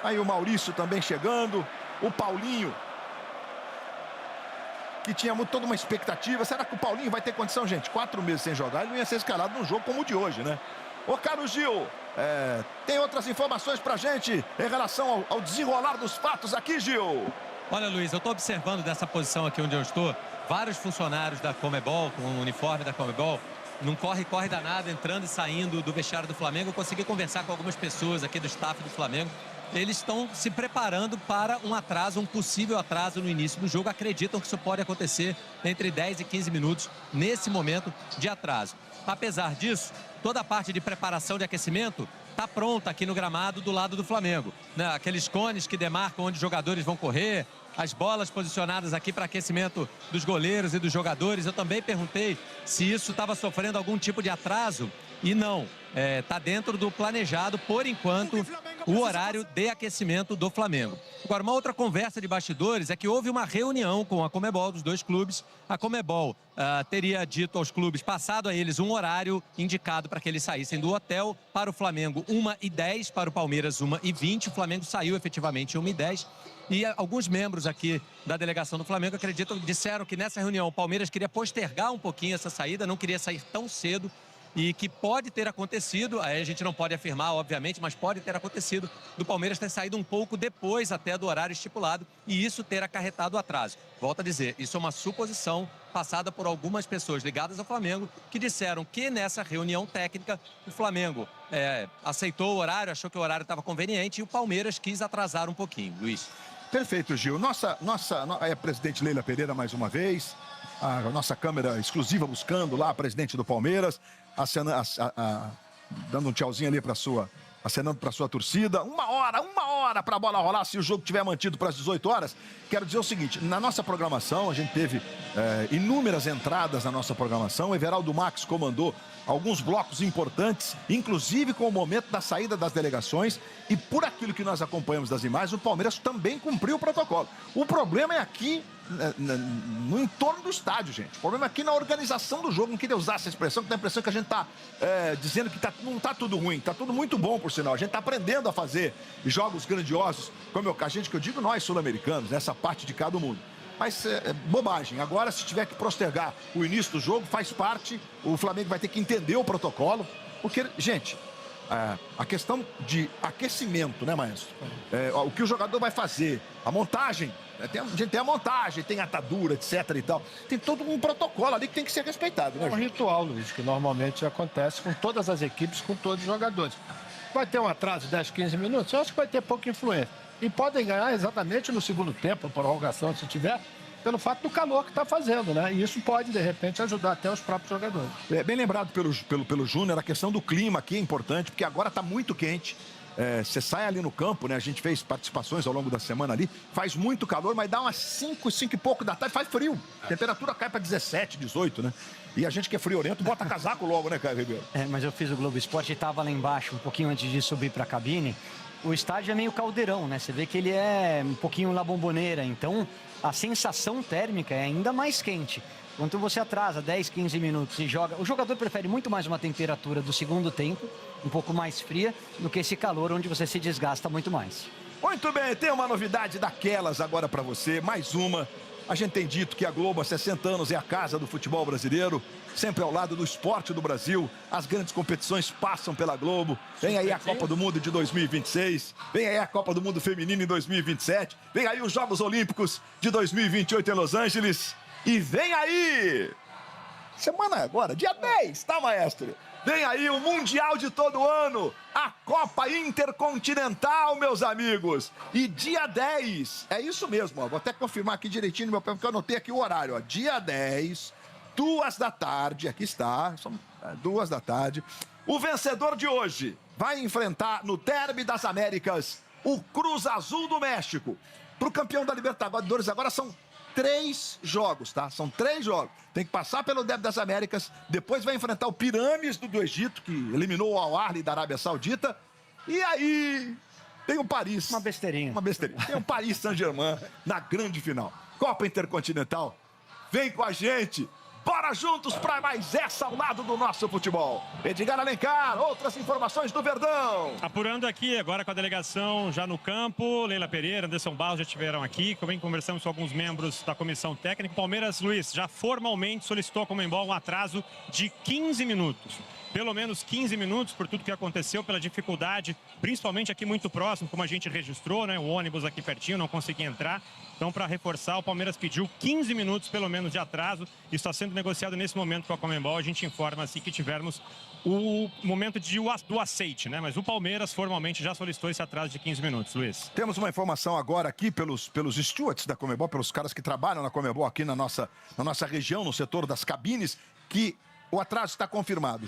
Aí o Maurício também chegando. O Paulinho, que tinha toda uma expectativa. Será que o Paulinho vai ter condição, gente? 4 meses sem jogar, ele não ia ser escalado num jogo como o de hoje, né? Ô, Carlos Gil, tem outras informações pra gente em relação ao desenrolar dos fatos aqui, Gil? Olha, Luiz, eu tô observando dessa posição aqui onde eu estou, vários funcionários da Conmebol, com o uniforme da Conmebol, num corre-corre danado, entrando e saindo do vestiário do Flamengo. Eu consegui conversar com algumas pessoas aqui do staff do Flamengo. Eles estão se preparando para um atraso, um possível atraso no início do jogo. Acreditam que isso pode acontecer entre 10 e 15 minutos nesse momento de atraso. Apesar disso, toda a parte de preparação de aquecimento está pronta aqui no gramado do lado do Flamengo, né? Aqueles cones que demarcam onde os jogadores vão correr, as bolas posicionadas aqui para aquecimento dos goleiros e dos jogadores. Eu também perguntei se isso estava sofrendo algum tipo de atraso e não. Está dentro do planejado, por enquanto, o horário de aquecimento do Flamengo. Agora, uma outra conversa de bastidores é que houve uma reunião com a Conmebol dos dois clubes. A Conmebol teria dito aos clubes, passado a eles um horário indicado para que eles saíssem do hotel. Para o Flamengo, 1h10, para o Palmeiras, 1h20. O Flamengo saiu efetivamente 1h10. E alguns membros aqui da delegação do Flamengo disseram que nessa reunião o Palmeiras queria postergar um pouquinho essa saída, não queria sair tão cedo. E que pode ter acontecido, aí a gente não pode afirmar, obviamente, mas pode ter acontecido do Palmeiras ter saído um pouco depois até do horário estipulado e isso ter acarretado atraso. Volto a dizer, isso é uma suposição passada por algumas pessoas ligadas ao Flamengo que disseram que nessa reunião técnica o Flamengo aceitou o horário, achou que o horário estava conveniente e o Palmeiras quis atrasar um pouquinho. Luiz. Perfeito, Gil. A presidente Leila Pereira mais uma vez, a nossa câmera exclusiva buscando lá a presidente do Palmeiras, dando um tchauzinho ali acenando para sua torcida. Uma hora para a bola rolar, se o jogo tiver mantido para as 18 horas. Quero dizer o seguinte, na nossa programação, a gente teve inúmeras entradas na nossa programação. O Everaldo Max comandou alguns blocos importantes, inclusive com o momento da saída das delegações. E por aquilo que nós acompanhamos das imagens, o Palmeiras também cumpriu o protocolo. O problema é aqui no entorno do estádio, gente. O problema é aqui na organização do jogo. Não queria usar essa expressão, que dá a impressão que a gente está dizendo que não está tudo ruim. Está tudo muito bom, por sinal. A gente está aprendendo a fazer jogos grandiosos, como a gente, que eu digo nós sul-americanos, nessa parte de cada mundo. Mas é bobagem. Agora, se tiver que postergar o início do jogo, faz parte. O Flamengo vai ter que entender o protocolo. Porque, gente, a questão de aquecimento, né, Maestro? O que o jogador vai fazer, a montagem. A gente tem a montagem, tem a atadura, etc e tal. Tem todo um protocolo ali que tem que ser respeitado, né? É um ritual, Luiz, que normalmente acontece com todas as equipes, com todos os jogadores. Vai ter um atraso de 10, 15 minutos? Eu acho que vai ter pouca influência. E podem ganhar exatamente no segundo tempo, prorrogação, se tiver, pelo fato do calor que está fazendo, né? E isso pode, de repente, ajudar até os próprios jogadores. Bem lembrado pelo Júnior, a questão do clima aqui é importante, porque agora está muito quente. Você sai ali no campo, né? A gente fez participações ao longo da semana ali. Faz muito calor, mas dá umas 5 e pouco da tarde, faz frio. A temperatura cai para 17, 18, né? E a gente que é friorento bota casaco logo, né, Caio Ribeiro? Mas eu fiz o Globo Esporte e estava lá embaixo, um pouquinho antes de subir para a cabine. O estádio é meio caldeirão, né? Você vê que ele é um pouquinho La Bombonera, então a sensação térmica é ainda mais quente. Quando você atrasa 10, 15 minutos e joga... O jogador prefere muito mais uma temperatura do segundo tempo, um pouco mais fria, do que esse calor onde você se desgasta muito mais. Muito bem, tem uma novidade daquelas agora para você, mais uma. A gente tem dito que a Globo há 60 anos é a casa do futebol brasileiro, sempre ao lado do esporte do Brasil. As grandes competições passam pela Globo. Vem aí a Copa do Mundo de 2026, vem aí a Copa do Mundo Feminino em 2027, vem aí os Jogos Olímpicos de 2028 em Los Angeles. E vem aí, semana agora, dia 10, tá, Maestro? Vem aí o Mundial de todo ano, a Copa Intercontinental, meus amigos. E dia 10, é isso mesmo, ó, vou até confirmar aqui direitinho no meu pé, porque eu anotei aqui o horário, ó. Dia 10, 2 da tarde, aqui está, são 2 da tarde. O vencedor de hoje vai enfrentar no Derby das Américas o Cruz Azul do México. Para o campeão da Libertadores agora são 3 jogos, tá? São 3 jogos. Tem que passar pelo Derby das Américas, depois vai enfrentar o Pirâmides do Egito, que eliminou o Al-Ahly da Arábia Saudita. E aí tem o Paris. Uma besteirinha. Tem o Paris Saint-Germain na grande final. Copa Intercontinental. Vem com a gente. Bora juntos para mais essa ao lado do nosso futebol. Edgar Alencar, outras informações do Verdão. Apurando aqui agora com a delegação já no campo. Leila Pereira, Anderson Barros já estiveram aqui. Também conversamos com alguns membros da comissão técnica. Palmeiras, Luiz, já formalmente solicitou a Conmebol um atraso de 15 minutos. Pelo menos 15 minutos por tudo que aconteceu, pela dificuldade, principalmente aqui muito próximo, como a gente registrou, né? O ônibus aqui pertinho, não conseguia entrar. Então, para reforçar, o Palmeiras pediu 15 minutos, pelo menos, de atraso. Isso está sendo negociado nesse momento com a Conmebol. A gente informa assim que tivermos o momento do aceite, né? Mas o Palmeiras formalmente já solicitou esse atraso de 15 minutos, Luiz. Temos uma informação agora aqui pelos stewards da Conmebol, pelos caras que trabalham na Conmebol aqui na nossa região, no setor das cabines, que o atraso está confirmado.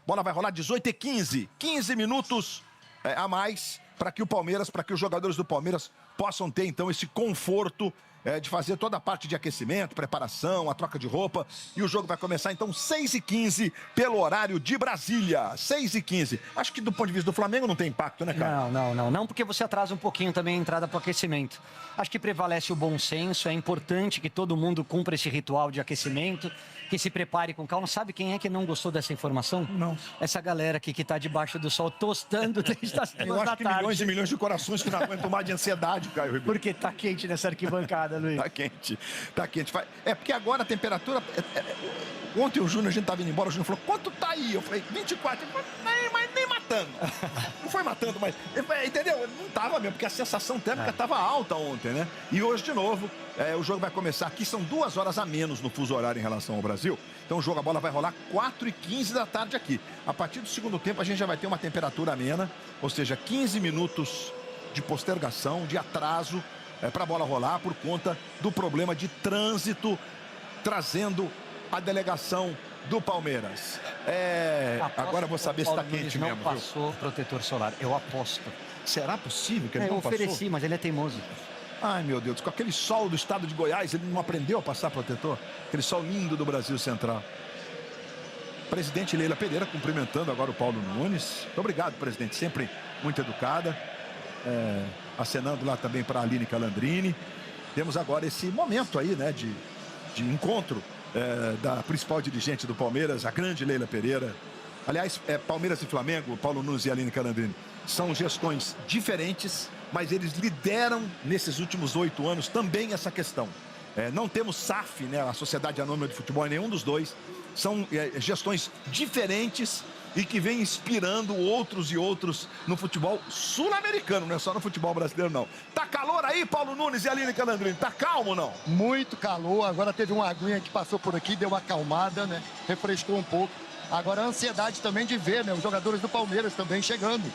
Bola vai rolar 18h15. 15 minutos a mais para que os jogadores do Palmeiras possam ter, então, esse conforto de fazer toda a parte de aquecimento, preparação, a troca de roupa. E o jogo vai começar, então, 6h15, pelo horário de Brasília. 6h15. Acho que do ponto de vista do Flamengo não tem impacto, né, cara? Não, porque você atrasa um pouquinho também a entrada para o aquecimento. Acho que prevalece o bom senso, é importante que todo mundo cumpra esse ritual de aquecimento, que se prepare com calma. Sabe quem é que não gostou dessa informação? Não. Essa galera aqui que está debaixo do sol tostando desde as 2 da tarde. Eu acho que milhões e milhões de corações que não aguentam mais de ansiedade, Caio Ribeiro. Porque tá quente nessa arquibancada, Luiz. Tá quente, tá quente. É porque agora a temperatura... Ontem o Júnior, a gente tava indo embora, o Júnior falou, quanto tá aí? Eu falei, 24. Ele falou, mas nem matando. Não foi matando, mas... Entendeu? Não tava mesmo, porque a sensação térmica tava alta ontem, né? E hoje, de novo, o jogo vai começar aqui. São 2 horas a menos no fuso horário em relação ao Brasil. Então o jogo, a bola vai rolar 4h15 da tarde aqui. A partir do segundo tempo, a gente já vai ter uma temperatura amena, ou seja, 15 minutos de postergação, de atraso, para a bola rolar por conta do problema de trânsito, trazendo a delegação do Palmeiras. Agora eu vou saber se está quente mesmo. Não passou protetor solar, eu aposto. Será possível que ele não passou? Eu ofereci, mas ele é teimoso. Ai, meu Deus, com aquele sol do estado de Goiás, ele não aprendeu a passar protetor? Aquele sol lindo do Brasil Central. Presidente Leila Pereira cumprimentando agora o Paulo Nunes. Muito obrigado, presidente, sempre muito educada. Acenando lá também para a Aline Calandrini. Temos agora esse momento aí, né, de encontro da principal dirigente do Palmeiras, a grande Leila Pereira. Aliás, Palmeiras e Flamengo, Paulo Nunes e Aline Calandrini, são gestões diferentes, mas eles lideram nesses últimos 8 anos também essa questão. Não temos SAF, né, a Sociedade Anônima de Futebol, em nenhum dos dois. São gestões diferentes e que vem inspirando outros e outros no futebol sul-americano, não é só no futebol brasileiro, não. Tá calor aí, Paulo Nunes e Aline Calandrini? Tá calmo ou não? Muito calor. Agora teve uma aguinha que passou por aqui, deu uma acalmada, né? Refrescou um pouco. Agora a ansiedade também de ver, né? Os jogadores do Palmeiras também chegando.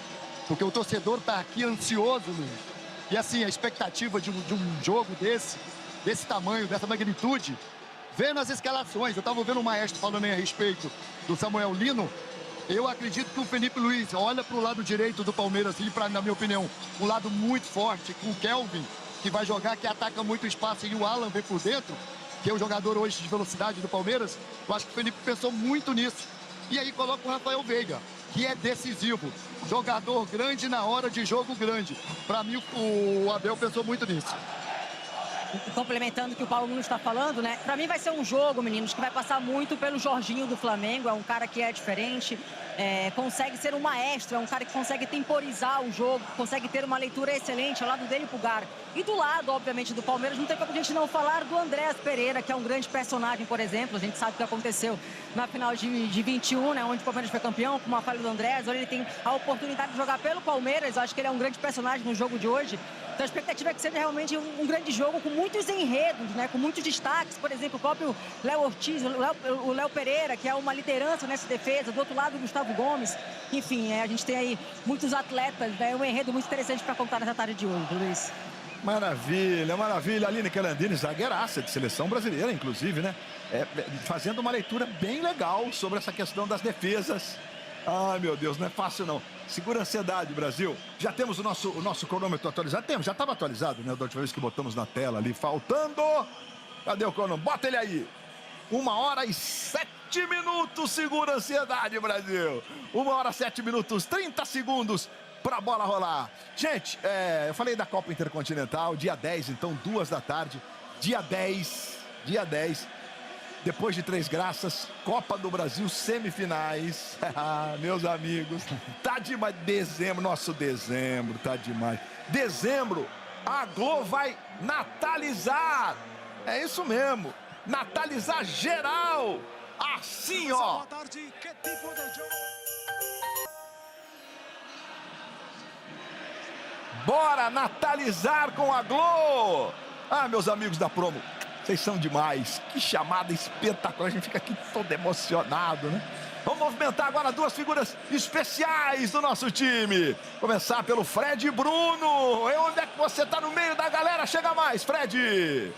Porque o torcedor tá aqui ansioso, Luiz. E assim, a expectativa de um jogo desse tamanho, dessa magnitude, vendo as escalações. Eu tava vendo o maestro falando aí a respeito do Samuel Lino. Eu acredito que o Felipe Luiz olha para o lado direito do Palmeiras e, na minha opinião, um lado muito forte, com o Kelvin, que vai jogar, que ataca muito espaço, e o Alan vem por dentro, que é o jogador hoje de velocidade do Palmeiras. Eu acho que o Felipe pensou muito nisso. E aí coloca o Rafael Veiga, que é decisivo. Jogador grande na hora de jogo grande. Para mim, o Abel pensou muito nisso. Complementando o que o Paulo Nunes está falando, né? Para mim vai ser um jogo, meninos, que vai passar muito pelo Jorginho do Flamengo. É um cara que é diferente, consegue ser um maestro, é um cara que consegue temporizar o jogo, consegue ter uma leitura excelente ao lado dele, Pulgar. E do lado, obviamente, do Palmeiras, não tem como a gente não falar do Andréas Pereira, que é um grande personagem, por exemplo. A gente sabe o que aconteceu na final de 21, né? Onde o Palmeiras foi campeão, com uma falha do Andréas. Hoje ele tem a oportunidade de jogar pelo Palmeiras. Eu acho que ele é um grande personagem no jogo de hoje. Então a expectativa é que seja realmente um grande jogo com muitos enredos, né? Com muitos destaques. Por exemplo, o próprio Léo Ortiz, o Léo Pereira, que é uma liderança nessa defesa. Do outro lado, o Gustavo Gomes. Enfim, a gente tem aí muitos atletas, né? Um enredo muito interessante para contar nessa tarde de hoje, Luiz. Maravilha, maravilha. Aline Calandrini, zagueiraça de seleção brasileira, inclusive, né? Fazendo uma leitura bem legal sobre essa questão das defesas. Ai, meu Deus, não é fácil, não. Segura a ansiedade, Brasil. Já temos o nosso cronômetro atualizado? Temos, já estava atualizado, né? Da última vez que botamos na tela ali, faltando... Cadê o cronômetro? Bota ele aí. 1h07 minutos, segura a ansiedade, Brasil. 1h07 minutos, 30 segundos para a bola rolar. Gente, eu falei da Copa Intercontinental, dia 10, então, 2 da tarde. Dia 10, depois de Três Graças, Copa do Brasil, semifinais. Meus amigos, tá demais. Nosso dezembro, tá demais. Dezembro, a Globo vai natalizar. É isso mesmo, natalizar geral. Assim, ó. Bora natalizar com a Globo. Meus amigos da promo, vocês são demais. Que chamada espetacular. A gente fica aqui todo emocionado, né? Vamos movimentar agora 2 figuras especiais do nosso time. Começar pelo Fred Bruno. Onde é que você tá no meio da galera? Chega mais, Fred.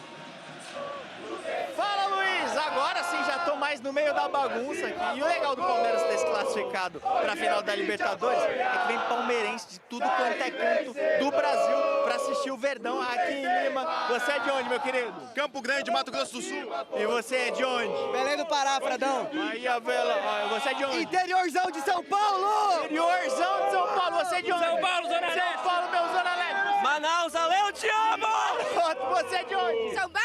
Fala, Luiz. Agora sim já tô mais no meio da bagunça aqui. E o legal do Palmeiras ter se classificado para a final da Libertadores é que vem palmeirense de tudo quanto é canto do Brasil para assistir o Verdão aqui em Lima. Você é de onde, meu querido? Campo Grande, Mato Grosso do Sul. E você é de onde? Belém do Pará, Fredão. Aí a vela, você é de onde? Interiorzão de São Paulo. Interiorzão de São Paulo, você é de onde? São Paulo, Zona Leste. São Paulo, meu Zona Leste. Manaus, Ale, eu te amo. Você é de onde? São Paulo.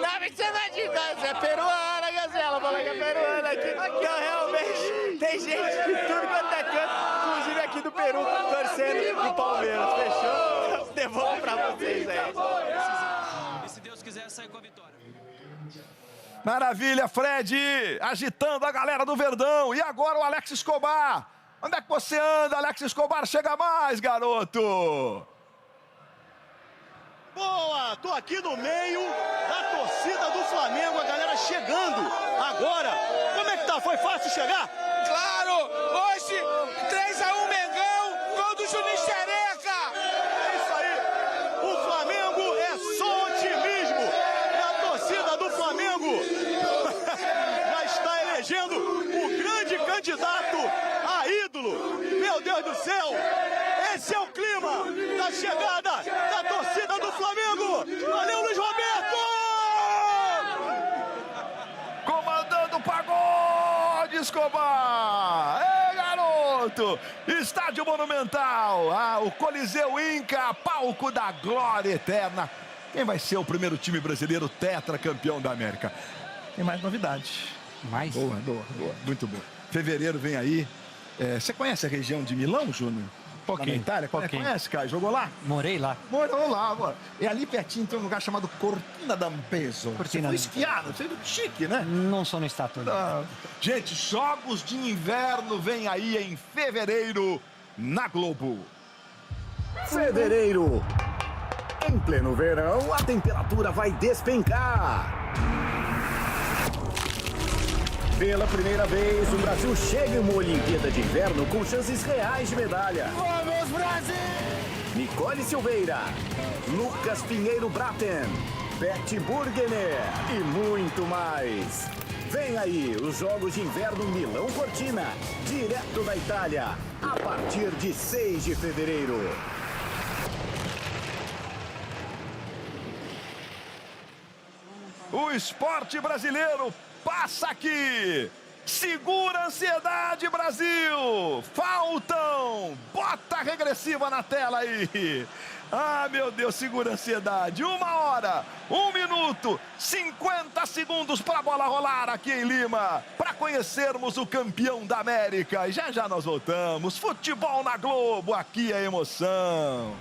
Não, que você não é de casa, você é peruana, Gazela. Falou que é peruana aqui. Então, realmente, tem gente de tudo quanto é canto, inclusive aqui do Peru, torcendo pro Palmeiras. Fechou? Devolvo pra vocês aí. E se Deus quiser, sair com a vitória. Maravilha, Fred, agitando a galera do Verdão. E agora o Alex Escobar. Onde é que você anda, Alex Escobar? Chega mais, garoto. Boa, tô aqui no meio da torcida do Flamengo, a galera chegando agora. Como é que tá? Foi fácil chegar? Claro! Hoje, 3-1 Mengão, gol do Juninho Xereca! É isso aí. O Flamengo é só otimismo. É a torcida do Flamengo. Já está elegendo o grande candidato a ídolo. Meu Deus do céu. Esse é o clima da chegada da torcida do Flamengo. Valeu, Luiz Roberto! Comandando o pagode, Escobar. Ei, garoto. Estádio Monumental. O Coliseu Inca, palco da glória eterna. Quem vai ser o primeiro time brasileiro tetracampeão da América? Tem mais novidades. Mais? Boa, muito boa. Fevereiro vem aí. Você conhece a região de Milão, Júnior? Pouquinho. Na Itália? Pouquinho. Conhece, cara? Jogou lá? Morei lá. Morou lá, agora. É ali pertinho, tem um lugar chamado Cortina d'Ampezzo. Cortina Você foi esquiar, você é chique, né? Não sou no status. Gente, Jogos de Inverno vem aí em fevereiro na Globo. Fevereiro. Em pleno verão, a temperatura vai despencar. Pela primeira vez, o Brasil chega em uma Olimpíada de Inverno com chances reais de medalha. Vamos, Brasil! Nicole Silveira, Lucas Pinheiro Braten, Beth Burgener e muito mais. Vem aí os Jogos de Inverno Milão Cortina, direto da Itália, a partir de 6 de fevereiro. O esporte brasileiro passa aqui. Segura a ansiedade, Brasil. Faltam. Bota a regressiva na tela aí. Ah, meu Deus, segura a ansiedade. 1 hora, 1 minuto, 50 segundos para a bola rolar aqui em Lima. Para conhecermos o campeão da América. E já nós voltamos. Futebol na Globo, aqui é emoção.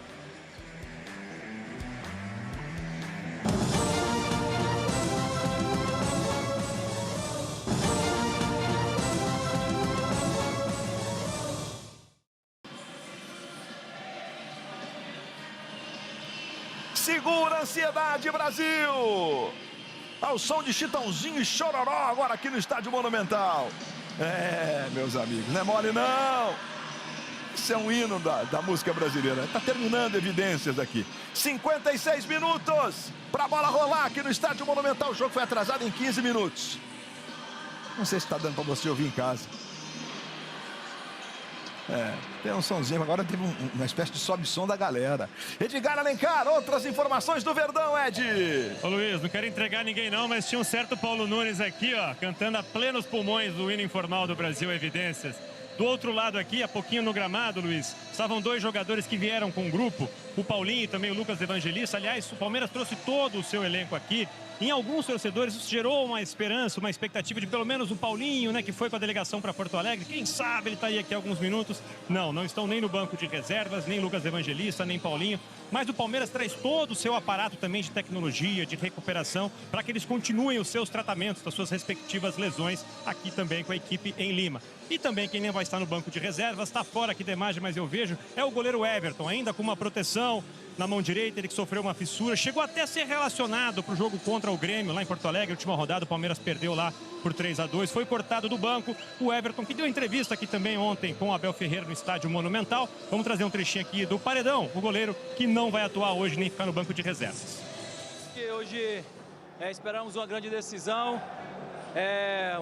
Segura a ansiedade, Brasil! Ao som de Chitãozinho e Chororó, agora aqui no Estádio Monumental. Meus amigos, não é mole não! Isso é um hino da música brasileira. Tá terminando evidências aqui. 56 minutos para a bola rolar aqui no Estádio Monumental. O jogo foi atrasado em 15 minutos. Não sei se está dando para você ouvir em casa. Tem um somzinho, agora teve uma espécie de sobe-som da galera. Edgar Alencar, outras informações do Verdão, Ed. Ô Luiz, não quero entregar ninguém não, mas tinha um certo Paulo Nunes aqui, ó, cantando a plenos pulmões o hino informal do Brasil, Evidências. Do outro lado aqui, há pouquinho no gramado, Luiz, estavam 2 jogadores que vieram com o grupo, o Paulinho e também o Lucas Evangelista. Aliás, o Palmeiras trouxe todo o seu elenco aqui. Em alguns torcedores isso gerou uma esperança, uma expectativa de pelo menos o Paulinho, né, que foi com a delegação para Porto Alegre. Quem sabe ele está aí aqui há alguns minutos. Não estão nem no banco de reservas, nem Lucas Evangelista, nem Paulinho. Mas o Palmeiras traz todo o seu aparato também de tecnologia, de recuperação, para que eles continuem os seus tratamentos das suas respectivas lesões aqui também com a equipe em Lima. E também quem nem vai estar no banco de reservas, está fora aqui da imagem, mas eu vejo, é o goleiro Everton, ainda com uma proteção na mão direita, ele que sofreu uma fissura, chegou até a ser relacionado para o jogo contra o Grêmio, lá em Porto Alegre, última rodada, o Palmeiras perdeu lá por 3-2, foi cortado do banco, o Everton, que deu entrevista aqui também ontem com o Abel Ferreira no Estádio Monumental. Vamos trazer um trechinho aqui do Paredão, o goleiro que não vai atuar hoje, nem ficar no banco de reservas. Hoje esperamos uma grande decisão,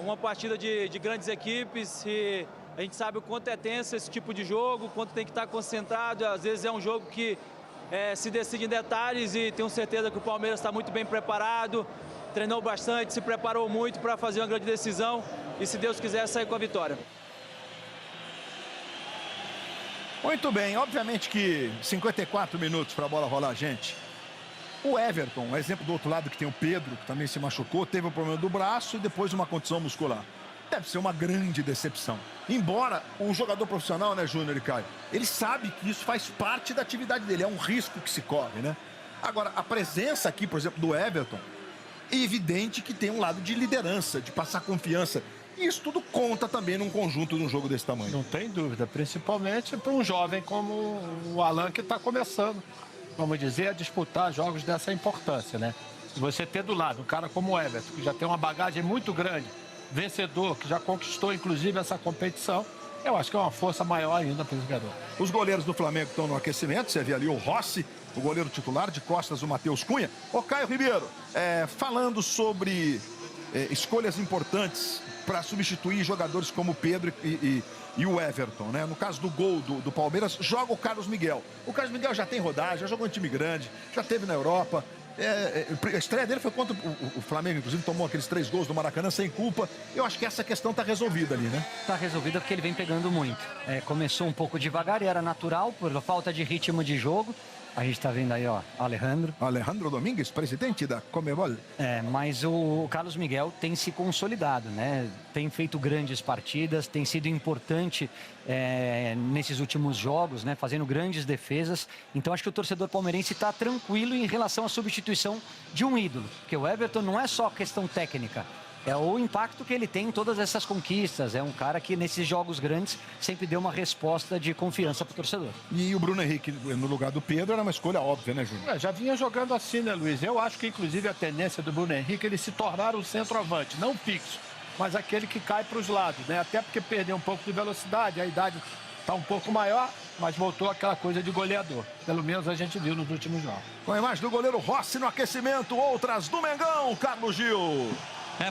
uma partida de grandes equipes e a gente sabe o quanto é tenso esse tipo de jogo, o quanto tem que estar concentrado. Às vezes é um jogo que se decide em detalhes e tenho certeza que o Palmeiras está muito bem preparado, treinou bastante, se preparou muito para fazer uma grande decisão e, se Deus quiser, sair com a vitória. Muito bem, obviamente que 54 minutos para a bola rolar, gente. O Everton, um exemplo do outro lado que tem o Pedro, que também se machucou, teve um problema do braço e depois uma contusão muscular. Deve ser uma grande decepção. Embora o jogador profissional, né, Júnior e Caio, ele sabe que isso faz parte da atividade dele, é um risco que se corre, né? Agora, a presença aqui, por exemplo, do Everton, é evidente que tem um lado de liderança, de passar confiança. E isso tudo conta também num conjunto de um jogo desse tamanho. Não tem dúvida, principalmente para um jovem como o Alan, que está começando, vamos dizer, a disputar jogos dessa importância, né? E você ter do lado um cara como o Everton, que já tem uma bagagem muito grande, vencedor, que já conquistou inclusive essa competição, eu acho que é uma força maior ainda para o jogador. Os goleiros do Flamengo estão no aquecimento, você vê ali o Rossi, o goleiro titular, de costas o Matheus Cunha. Ô Caio Ribeiro, falando sobre escolhas importantes para substituir jogadores como o Pedro e o Everton, né? No caso do gol do Palmeiras, joga o Carlos Miguel. O Carlos Miguel já tem rodagem, já jogou em time grande, já esteve na Europa. A estreia dele foi contra o Flamengo, inclusive tomou aqueles 3 gols do Maracanã sem culpa. Eu acho que essa questão está resolvida ali, né? Está resolvida porque ele vem pegando muito. Começou um pouco devagar e era natural, por falta de ritmo de jogo. A gente está vendo aí, ó, Alejandro Domingues, presidente da Conmebol. Mas o Carlos Miguel tem se consolidado, né? Tem feito grandes partidas, tem sido importante nesses últimos jogos, né? Fazendo grandes defesas. Então acho que o torcedor palmeirense está tranquilo em relação à substituição de um ídolo. Porque o Everton não é só questão técnica. É o impacto que ele tem em todas essas conquistas. É um cara que, nesses jogos grandes, sempre deu uma resposta de confiança para o torcedor. E o Bruno Henrique, no lugar do Pedro, era uma escolha óbvia, né, Júnior? Já vinha jogando assim, né, Luiz? Eu acho que, inclusive, a tendência do Bruno Henrique é ele se tornar um centroavante, não fixo, mas aquele que cai para os lados, né? Até porque perdeu um pouco de velocidade, a idade está um pouco maior, mas voltou aquela coisa de goleador. Pelo menos a gente viu nos últimos jogos. Com a imagem do goleiro Rossi no aquecimento, outras do Mengão, Carlos Gil.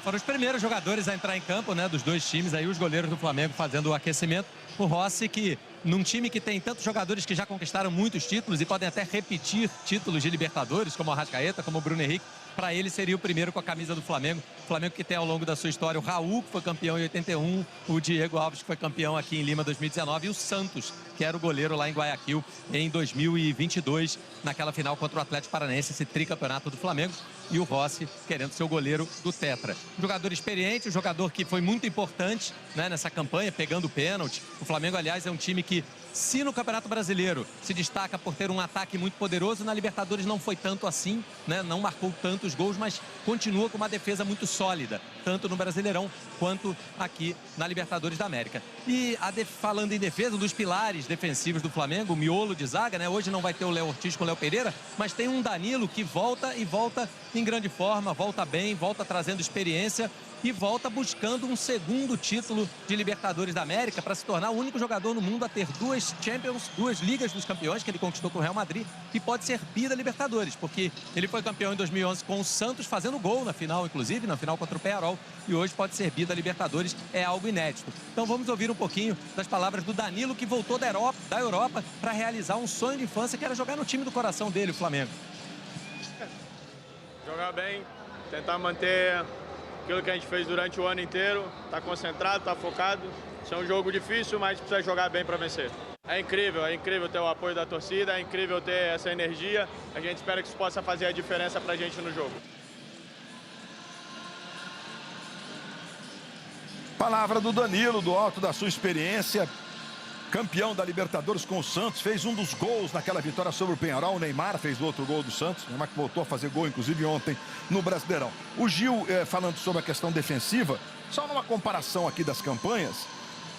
Foram os primeiros jogadores a entrar em campo, né, dos dois times, aí os goleiros do Flamengo fazendo o aquecimento. O Rossi, que num time que tem tantos jogadores que já conquistaram muitos títulos e podem até repetir títulos de Libertadores, como o Arrascaeta, como o Bruno Henrique, para ele seria o primeiro com a camisa do Flamengo. O Flamengo que tem ao longo da sua história o Raul, que foi campeão em 81, o Diego Alves, que foi campeão aqui em Lima em 2019, e o Santos, que era o goleiro lá em Guayaquil em 2022, naquela final contra o Atlético Paranaense, esse tricampeonato do Flamengo. E o Rossi querendo ser o goleiro do Tetra. Um jogador experiente, um jogador que foi muito importante, né, nessa campanha, pegando o pênalti. O Flamengo, aliás, é um time que, se no Campeonato Brasileiro se destaca por ter um ataque muito poderoso, na Libertadores não foi tanto assim, né? Não marcou tantos gols, mas continua com uma defesa muito sólida, tanto no Brasileirão quanto aqui na Libertadores da América. E falando em defesa, um dos pilares defensivos do Flamengo, o miolo de zaga, né? Hoje não vai ter o Léo Ortiz com o Léo Pereira, mas tem um Danilo que volta e volta em grande forma, volta bem, volta trazendo experiência e volta buscando um segundo título de Libertadores da América para se tornar o único jogador no mundo a ter 2 Champions, 2 Ligas dos Campeões, que ele conquistou com o Real Madrid, e pode ser bi da Libertadores, porque ele foi campeão em 2011 com o Santos, fazendo gol na final, inclusive, na final contra o Peñarol, e hoje pode ser bi da Libertadores, é algo inédito. Então vamos ouvir um pouquinho das palavras do Danilo, que voltou da Europa para realizar um sonho de infância, que era jogar no time do coração dele, o Flamengo. Jogar bem, tentar manter aquilo que a gente fez durante o ano inteiro, tá concentrado, tá focado. Isso é um jogo difícil, mas precisa jogar bem para vencer. É incrível ter o apoio da torcida, é incrível ter essa energia. A gente espera que isso possa fazer a diferença pra gente no jogo. Palavra do Danilo, do alto da sua experiência. Campeão da Libertadores com o Santos, fez um dos gols naquela vitória sobre o Peñarol. O Neymar fez o outro gol do Santos. O Neymar que voltou a fazer gol, inclusive, ontem no Brasileirão. O Gil, falando sobre a questão defensiva, só numa comparação aqui das campanhas,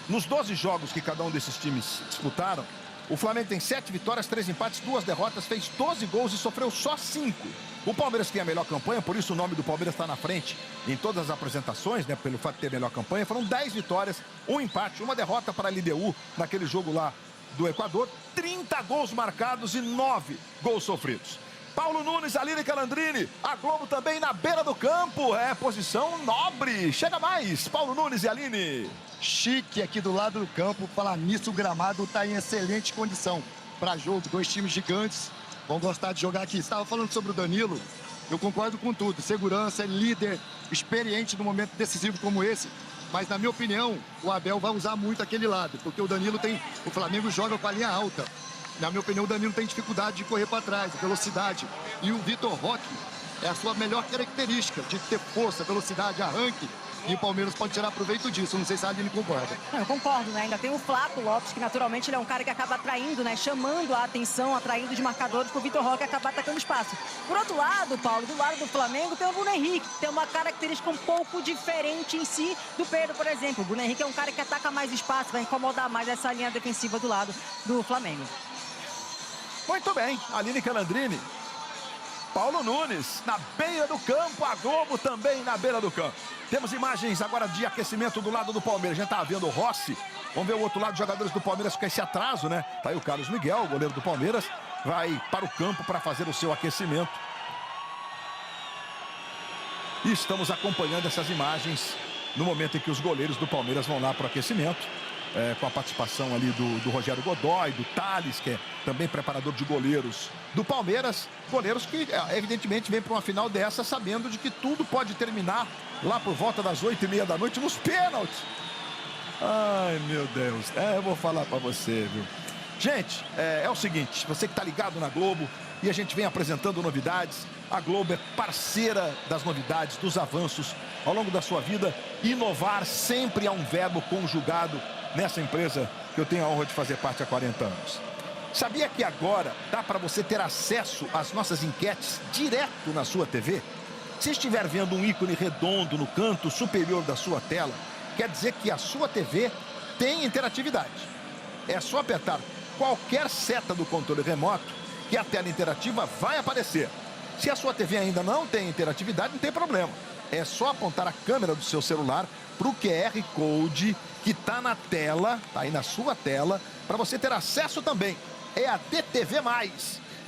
nos 12 jogos que cada um desses times disputaram, o Flamengo tem 7 vitórias, 3 empates, 2 derrotas, fez 12 gols e sofreu só 5. O Palmeiras tem a melhor campanha, por isso o nome do Palmeiras está na frente em todas as apresentações, né? Pelo fato de ter a melhor campanha. Foram 10 vitórias, 1 empate, 1 derrota para a LDU naquele jogo lá do Equador. 30 gols marcados e 9 gols sofridos. Paulo Nunes, Aline Calandrini, a Globo também na beira do campo. É posição nobre. Chega mais, Paulo Nunes e Aline. Chique aqui do lado do campo. Falar nisso, o gramado está em excelente condição para jogo. 2 times gigantes. vão gostar de jogar aqui. Você estava falando sobre o Danilo, eu concordo com tudo. Segurança, líder, experiente num momento decisivo como esse. Mas, na minha opinião, o Abel vai usar muito aquele lado, porque o Danilo tem... O Flamengo joga com a linha alta. Na minha opinião, o Danilo tem dificuldade de correr para trás, velocidade. E o Vitor Roque é a sua melhor característica, de ter força, velocidade, arranque. E o Palmeiras pode tirar proveito disso. Não sei se a Aline concorda. Eu concordo, né? Ainda tem o Flávio Lopes, que naturalmente ele é um cara que acaba atraindo, né? Chamando a atenção, atraindo os marcadores para o Vitor Roque acabar atacando espaço. Por outro lado, Paulo, do lado do Flamengo tem o Bruno Henrique, que tem uma característica um pouco diferente em si do Pedro, por exemplo. O Bruno Henrique é um cara que ataca mais espaço, vai incomodar mais essa linha defensiva do lado do Flamengo. Muito bem, Aline Calandrini. Paulo Nunes, na beira do campo, a Globo também na beira do campo. Temos imagens agora de aquecimento do lado do Palmeiras. A gente tá vendo o Rossi. Vamos ver o outro lado, os jogadores do Palmeiras com esse atraso, né? Tá aí o Carlos Miguel, o goleiro do Palmeiras, vai para o campo para fazer o seu aquecimento. E estamos acompanhando essas imagens no momento em que os goleiros do Palmeiras vão lá para o aquecimento. Com a participação ali do Rogério Godoy, do Thales, que é também preparador de goleiros do Palmeiras. Goleiros que, evidentemente, vêm para uma final dessa sabendo de que tudo pode terminar lá por volta das 8h30 da noite nos pênaltis. Ai, meu Deus. Eu vou falar para você, viu? Gente, é o seguinte, você que está ligado na Globo e a gente vem apresentando novidades. A Globo é parceira das novidades, dos avanços ao longo da sua vida. Inovar sempre é um verbo conjugado nessa empresa que eu tenho a honra de fazer parte há 40 anos. Sabia que agora dá para você ter acesso às nossas enquetes direto na sua TV? Se estiver vendo um ícone redondo no canto superior da sua tela, quer dizer que a sua TV tem interatividade. É só apertar qualquer seta do controle remoto que a tela interativa vai aparecer. Se a sua TV ainda não tem interatividade, não tem problema. É só apontar a câmera do seu celular para o QR Code que está na tela, tá aí na sua tela, para você ter acesso também. É a DTV+.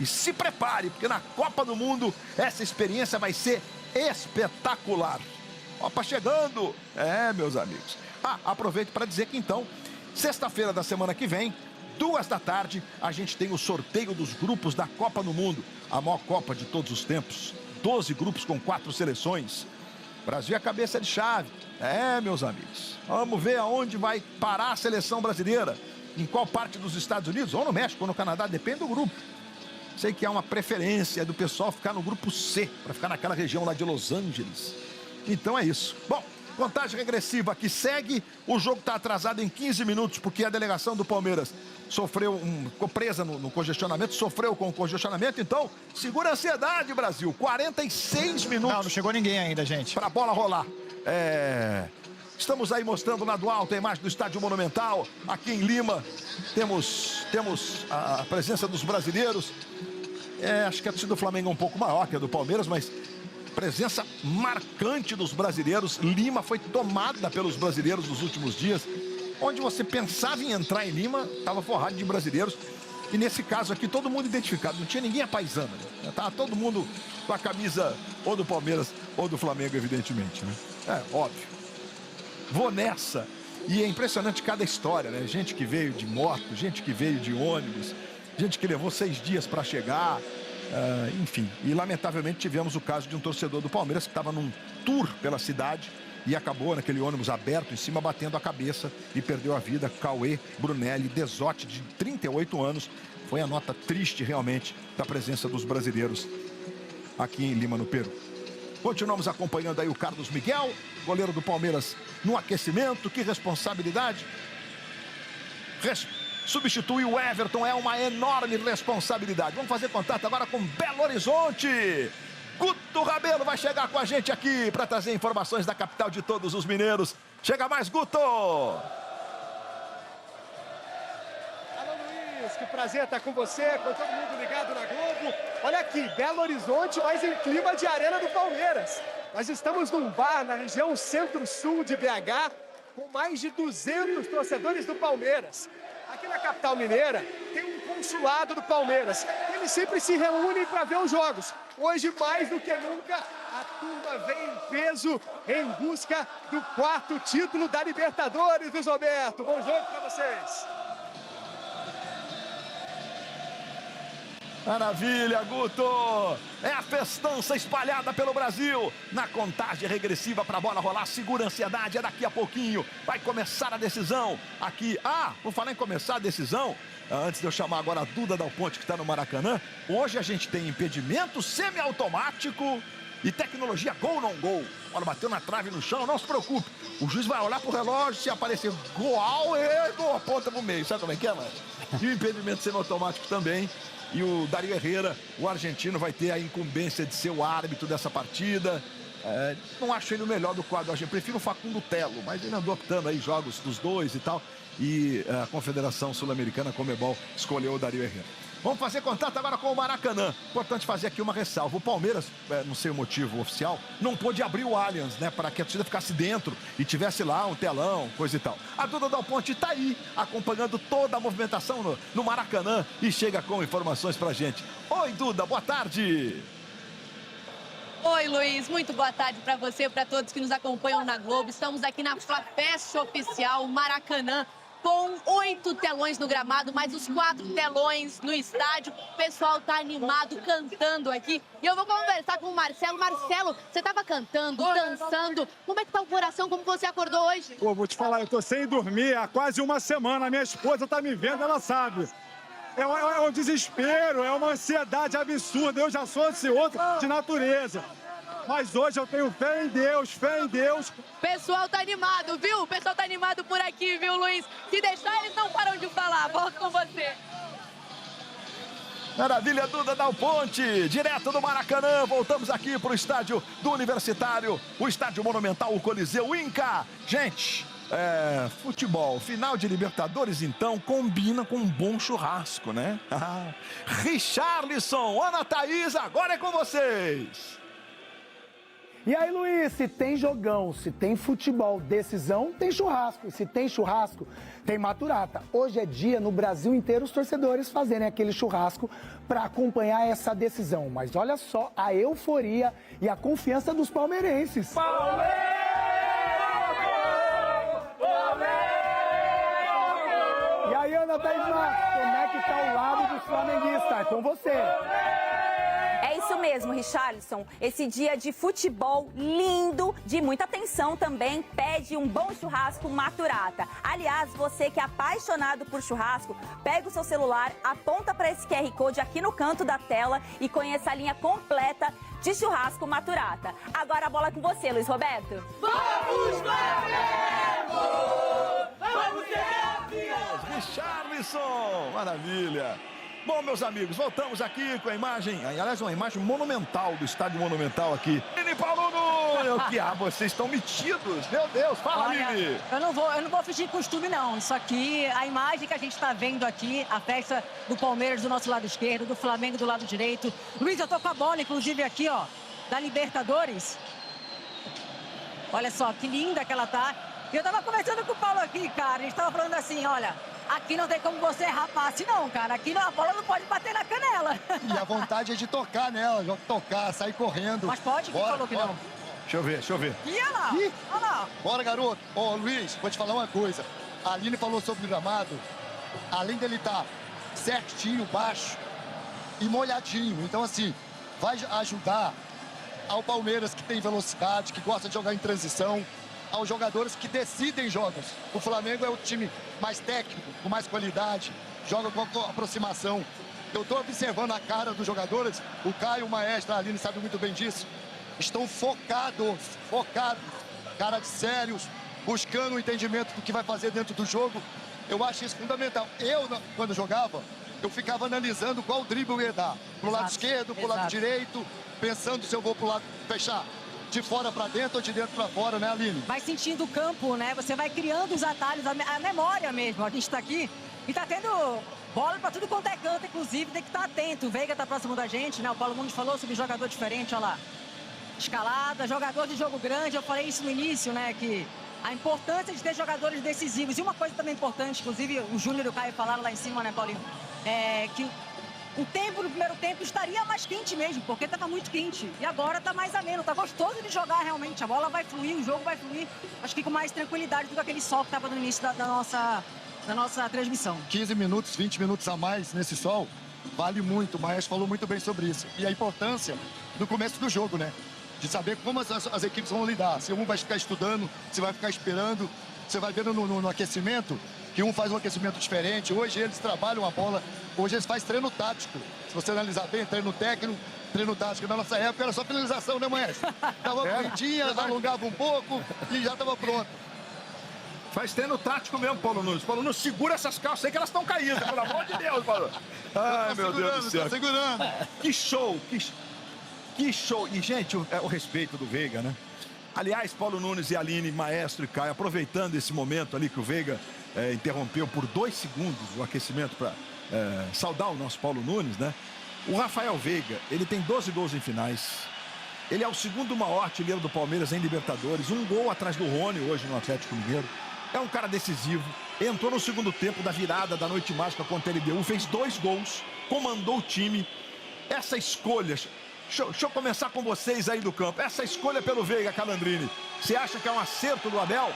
E se prepare, porque na Copa do Mundo essa experiência vai ser espetacular. Copa chegando. Meus amigos. Aproveito para dizer que então, sexta-feira da semana que vem, 14h, a gente tem o sorteio dos grupos da Copa do Mundo. A maior Copa de todos os tempos. 12 grupos com 4 seleções. Brasil é cabeça de chave. Meus amigos. Vamos ver aonde vai parar a seleção brasileira. Em qual parte dos Estados Unidos, ou no México, ou no Canadá, depende do grupo. Sei que há uma preferência do pessoal ficar no grupo C, para ficar naquela região lá de Los Angeles. Então é isso. Bom, contagem regressiva que segue. O jogo está atrasado em 15 minutos, porque a delegação do Palmeiras ficou presa no congestionamento, sofreu com o congestionamento. Então, segura a ansiedade, Brasil. 46 minutos. Não chegou ninguém ainda, gente. Para a bola rolar. Estamos aí mostrando lá do alto a imagem do Estádio Monumental. Aqui em Lima temos a presença dos brasileiros. Acho que a torcida do Flamengo é um pouco maior que a do Palmeiras, mas presença marcante dos brasileiros. Lima foi tomada pelos brasileiros nos últimos dias. Onde você pensava em entrar em Lima, estava forrado de brasileiros. E nesse caso aqui, todo mundo identificado. Não tinha ninguém apaisando, né? Tava todo mundo com a camisa ou do Palmeiras ou do Flamengo, evidentemente, né? Óbvio. Vou nessa. E é impressionante cada história, né? Gente que veio de moto, gente que veio de ônibus, gente que levou 6 dias para chegar. Enfim. E lamentavelmente tivemos o caso de um torcedor do Palmeiras que estava num tour pela cidade e acabou naquele ônibus aberto em cima, batendo a cabeça e perdeu a vida. Cauê Brunelli Desotti, de 38 anos. Foi a nota triste, realmente, da presença dos brasileiros aqui em Lima, no Peru. Continuamos acompanhando aí o Carlos Miguel, goleiro do Palmeiras, no aquecimento. Que responsabilidade. Substituir o Everton é uma enorme responsabilidade. Vamos fazer contato agora com Belo Horizonte. Guto Rabelo vai chegar com a gente aqui para trazer informações da capital de todos os mineiros. Chega mais, Guto! Alô, Luiz, que prazer estar com você, com todo mundo ligado na Globo. Olha aqui, Belo Horizonte, mas em clima de Arena do Palmeiras. Nós estamos num bar na região centro-sul de BH, com mais de 200 torcedores do Palmeiras. Aqui na capital mineira tem um consulado do Palmeiras. Eles sempre se reúnem para ver os jogos. Hoje, mais do que nunca, a turma vem em peso em busca do 4º título da Libertadores, Luiz Roberto. Bom jogo para vocês. Maravilha, Guto! É a festança espalhada pelo Brasil. Na contagem regressiva para a bola rolar, segura a ansiedade, é daqui a pouquinho. Vai começar a decisão. Aqui, vou falar em começar a decisão. Antes de eu chamar agora a Duda Dal Ponte, que está no Maracanã. Hoje a gente tem impedimento semiautomático e tecnologia gol não gol. Olha, bateu na trave no chão, não se preocupe. O juiz vai olhar pro relógio, se aparecer gol, gol, aponta pro meio. Sabe como é que é, mano? E o impedimento semiautomático também. E o Dario Herrera, o argentino, vai ter a incumbência de ser o árbitro dessa partida. Não acho ele o melhor do quadro argentino. Prefiro o Facundo Telo, mas ele andou optando aí jogos dos dois e tal. E a Confederação Sul-Americana, Conmebol, escolheu o Dario Herrera. Vamos fazer contato agora com o Maracanã. Importante fazer aqui uma ressalva. O Palmeiras, não sei o motivo oficial, não pôde abrir o Allianz, né? Para que a torcida ficasse dentro e tivesse lá um telão, coisa e tal. A Duda Dal Ponte está aí, acompanhando toda a movimentação no Maracanã e chega com informações pra gente. Oi, Duda, boa tarde. Oi, Luiz, muito boa tarde para você e para todos que nos acompanham na Globo. Estamos aqui na Fla-Fest oficial Maracanã, com 8 telões no gramado, mais os 4 telões no estádio. O pessoal tá animado, cantando aqui. E eu vou conversar com o Marcelo. Marcelo, você tava cantando, dançando. Como é que tá o coração? Como você acordou hoje? Pô, vou te falar, eu tô sem dormir há quase uma semana. A minha esposa tá me vendo, ela sabe. É um desespero, é uma ansiedade absurda. Eu já sou ansioso de natureza. Mas hoje eu tenho fé em Deus, fé em Deus. O pessoal tá animado, viu? O pessoal tá animado por aqui, viu, Luiz? Se deixar, eles não param de falar. Volto com você. Maravilha, Duda Dal Ponte, direto do Maracanã. Voltamos aqui para o estádio do Universitário, o estádio monumental, o Coliseu Inca. Gente, futebol, final de Libertadores, então, combina com um bom churrasco, né? Richarlison, Ana Thaís, agora é com vocês. E aí, Luiz, se tem jogão, se tem futebol, decisão, tem churrasco. E se tem churrasco, tem maturata. Hoje é dia no Brasil inteiro os torcedores fazerem aquele churrasco para acompanhar essa decisão. Mas olha só a euforia e a confiança dos palmeirenses. Palmeiras! E aí, Ana Thaís Marques, como é que tá o lado dos flamenguistas? É com você. É isso mesmo, Richarlison. Esse dia de futebol lindo, de muita atenção também, pede um bom churrasco maturata. Aliás, você que é apaixonado por churrasco, pega o seu celular, aponta para esse QR Code aqui no canto da tela e conheça a linha completa de churrasco maturata. Agora a bola é com você, Luiz Roberto. Vamos, Flamengo! Vamos ser Richarlison! Maravilha! Bom, meus amigos, voltamos aqui com a imagem, aliás, uma imagem monumental do estádio monumental aqui. Lili Paulo Nunes, vocês estão metidos, meu Deus, fala, Lili. Eu não vou fingir costume, não. Isso aqui, a imagem que a gente está vendo aqui, a festa do Palmeiras do nosso lado esquerdo, do Flamengo do lado direito. Luiz, eu tô com a bola, inclusive, aqui, ó, da Libertadores. Olha só, que linda que ela tá. E eu tava conversando com o Paulo aqui, cara, a gente tava falando assim, olha... Aqui não tem como você errar passe, não, cara. Aqui a bola não pode bater na canela. E a vontade é de tocar nela, tocar, sair correndo. Mas pode? Quem falou que não? Deixa eu ver. Ih, olha lá. Olha lá. Bora, garoto. Luiz, vou te falar uma coisa. A Aline falou sobre o gramado. Além dele estar certinho, baixo e molhadinho. Então, assim, vai ajudar ao Palmeiras, que tem velocidade, que gosta de jogar em transição, aos jogadores que decidem jogos. O Flamengo é o time mais técnico, com mais qualidade, joga com aproximação. Eu estou observando a cara dos jogadores, o Caio, o Maestro, a Aline sabe muito bem disso. Estão focados, cara de sérios, buscando o entendimento do que vai fazer dentro do jogo. Eu acho isso fundamental. Eu, quando jogava, eu ficava analisando qual drible eu ia dar. Pro lado esquerdo, pro lado direito, pensando se eu vou pro lado fechar. De fora para dentro ou de dentro para fora, né, Aline? Vai sentindo o campo, né? Você vai criando os atalhos, a memória mesmo. A gente tá aqui e tá tendo bola para tudo quanto é canto, inclusive tem que estar atento. O Veiga tá próximo da gente, né? O Paulo Nunes falou sobre jogador diferente, olha lá. Escalada, jogador de jogo grande. Eu falei isso no início, né? Que a importância de ter jogadores decisivos. E uma coisa também importante, inclusive o Júnior e o Caio falaram lá em cima, né, Paulinho? É que o tempo no primeiro tempo estaria mais quente mesmo, porque estava muito quente. E agora está mais ameno, está gostoso de jogar realmente. A bola vai fluir, o jogo vai fluir, acho que com mais tranquilidade do que aquele sol que estava no início da nossa transmissão. 15 minutos, 20 minutos a mais nesse sol. vale muito. O Maestro falou muito bem sobre isso. E a importância do começo do jogo, né? De saber como as equipes vão lidar. Se um vai ficar estudando, se vai ficar esperando. Você vai vendo no aquecimento que um faz um aquecimento diferente. Hoje eles trabalham a bola. Hoje eles fazem treino tático. Se você analisar bem, treino técnico, treino tático. Na nossa época era só finalização, né, Maestro? Dava uma corridinha, alongava um pouco e já estava pronto. Faz treino tático mesmo, Paulo Nunes. Paulo Nunes, segura essas calças aí que elas estão caindo, pelo amor de Deus, Paulo. Ai, meu Deus do céu. Tá segurando. Que show, que show. E, gente, o respeito do Veiga, né? Aliás, Paulo Nunes e Aline, Maestro e Caio, aproveitando esse momento ali que o Veiga interrompeu por 2 segundos o aquecimento para saudar o nosso Paulo Nunes, né? O Rafael Veiga, ele tem 12 gols em finais. Ele é o segundo maior artilheiro do Palmeiras em Libertadores. 1 gol atrás do Rony hoje no Atlético Mineiro. É um cara decisivo. Entrou no segundo tempo da virada da noite mágica contra a LDU. Fez 2 gols. Comandou o time. Essa escolha... Deixa eu começar com vocês aí do campo. Essa escolha pelo Veiga, Calandrini. Você acha que é um acerto do Abel?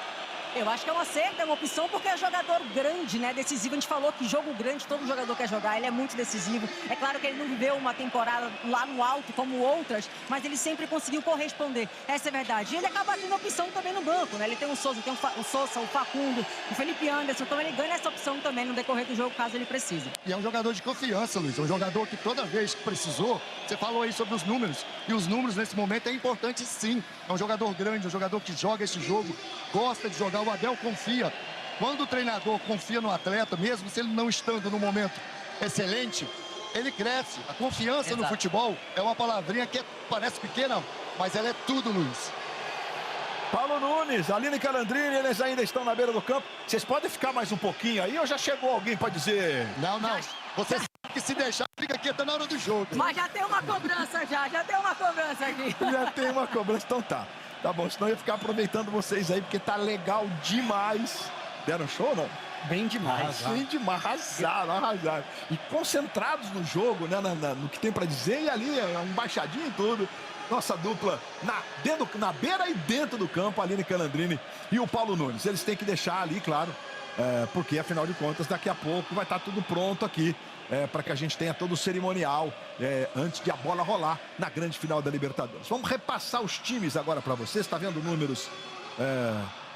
Eu acho que é um acerto, é uma opção, porque é jogador grande, né? Decisivo. A gente falou que jogo grande, todo jogador quer jogar, ele é muito decisivo. É claro que ele não viveu uma temporada lá no alto, como outras, mas ele sempre conseguiu corresponder. Essa é a verdade. E ele acaba tendo opção também no banco, né? Ele tem o Souza, tem o Sousa, o Facundo, o Felipe Anderson, então ele ganha essa opção também no decorrer do jogo, caso ele precise. E é um jogador de confiança, Luiz. É um jogador que toda vez que precisou, você falou aí sobre os números, e os números nesse momento é importante sim. É um jogador grande, um jogador que joga esse jogo, gosta de jogar. O Abel confia. Quando o treinador confia no atleta, mesmo se ele não estando no momento excelente, ele cresce. A confiança no futebol é uma palavrinha que parece pequena, mas ela é tudo, Luiz. Paulo Nunes, Aline Calandrini, eles ainda estão na beira do campo. Vocês podem ficar mais um pouquinho aí ou já chegou alguém para dizer... Não. Você sabe que se deixar, fica aqui até na hora do jogo. Mas já tem uma cobrança já tem uma cobrança aqui. Já tem uma cobrança, então tá. Tá bom, senão eu ia ficar aproveitando vocês aí, porque tá legal demais. Deram show, não? Bem demais. Bem demais, arrasaram. E concentrados no jogo, né, no que tem pra dizer, e ali, embaixadinho e tudo. Nossa dupla na beira e dentro do campo, Aline Calandrini e o Paulo Nunes. Eles têm que deixar ali, claro, porque afinal de contas, daqui a pouco vai estar tudo pronto aqui. Para que a gente tenha todo o cerimonial antes de a bola rolar na grande final da Libertadores. Vamos repassar os times agora para vocês. Está vendo números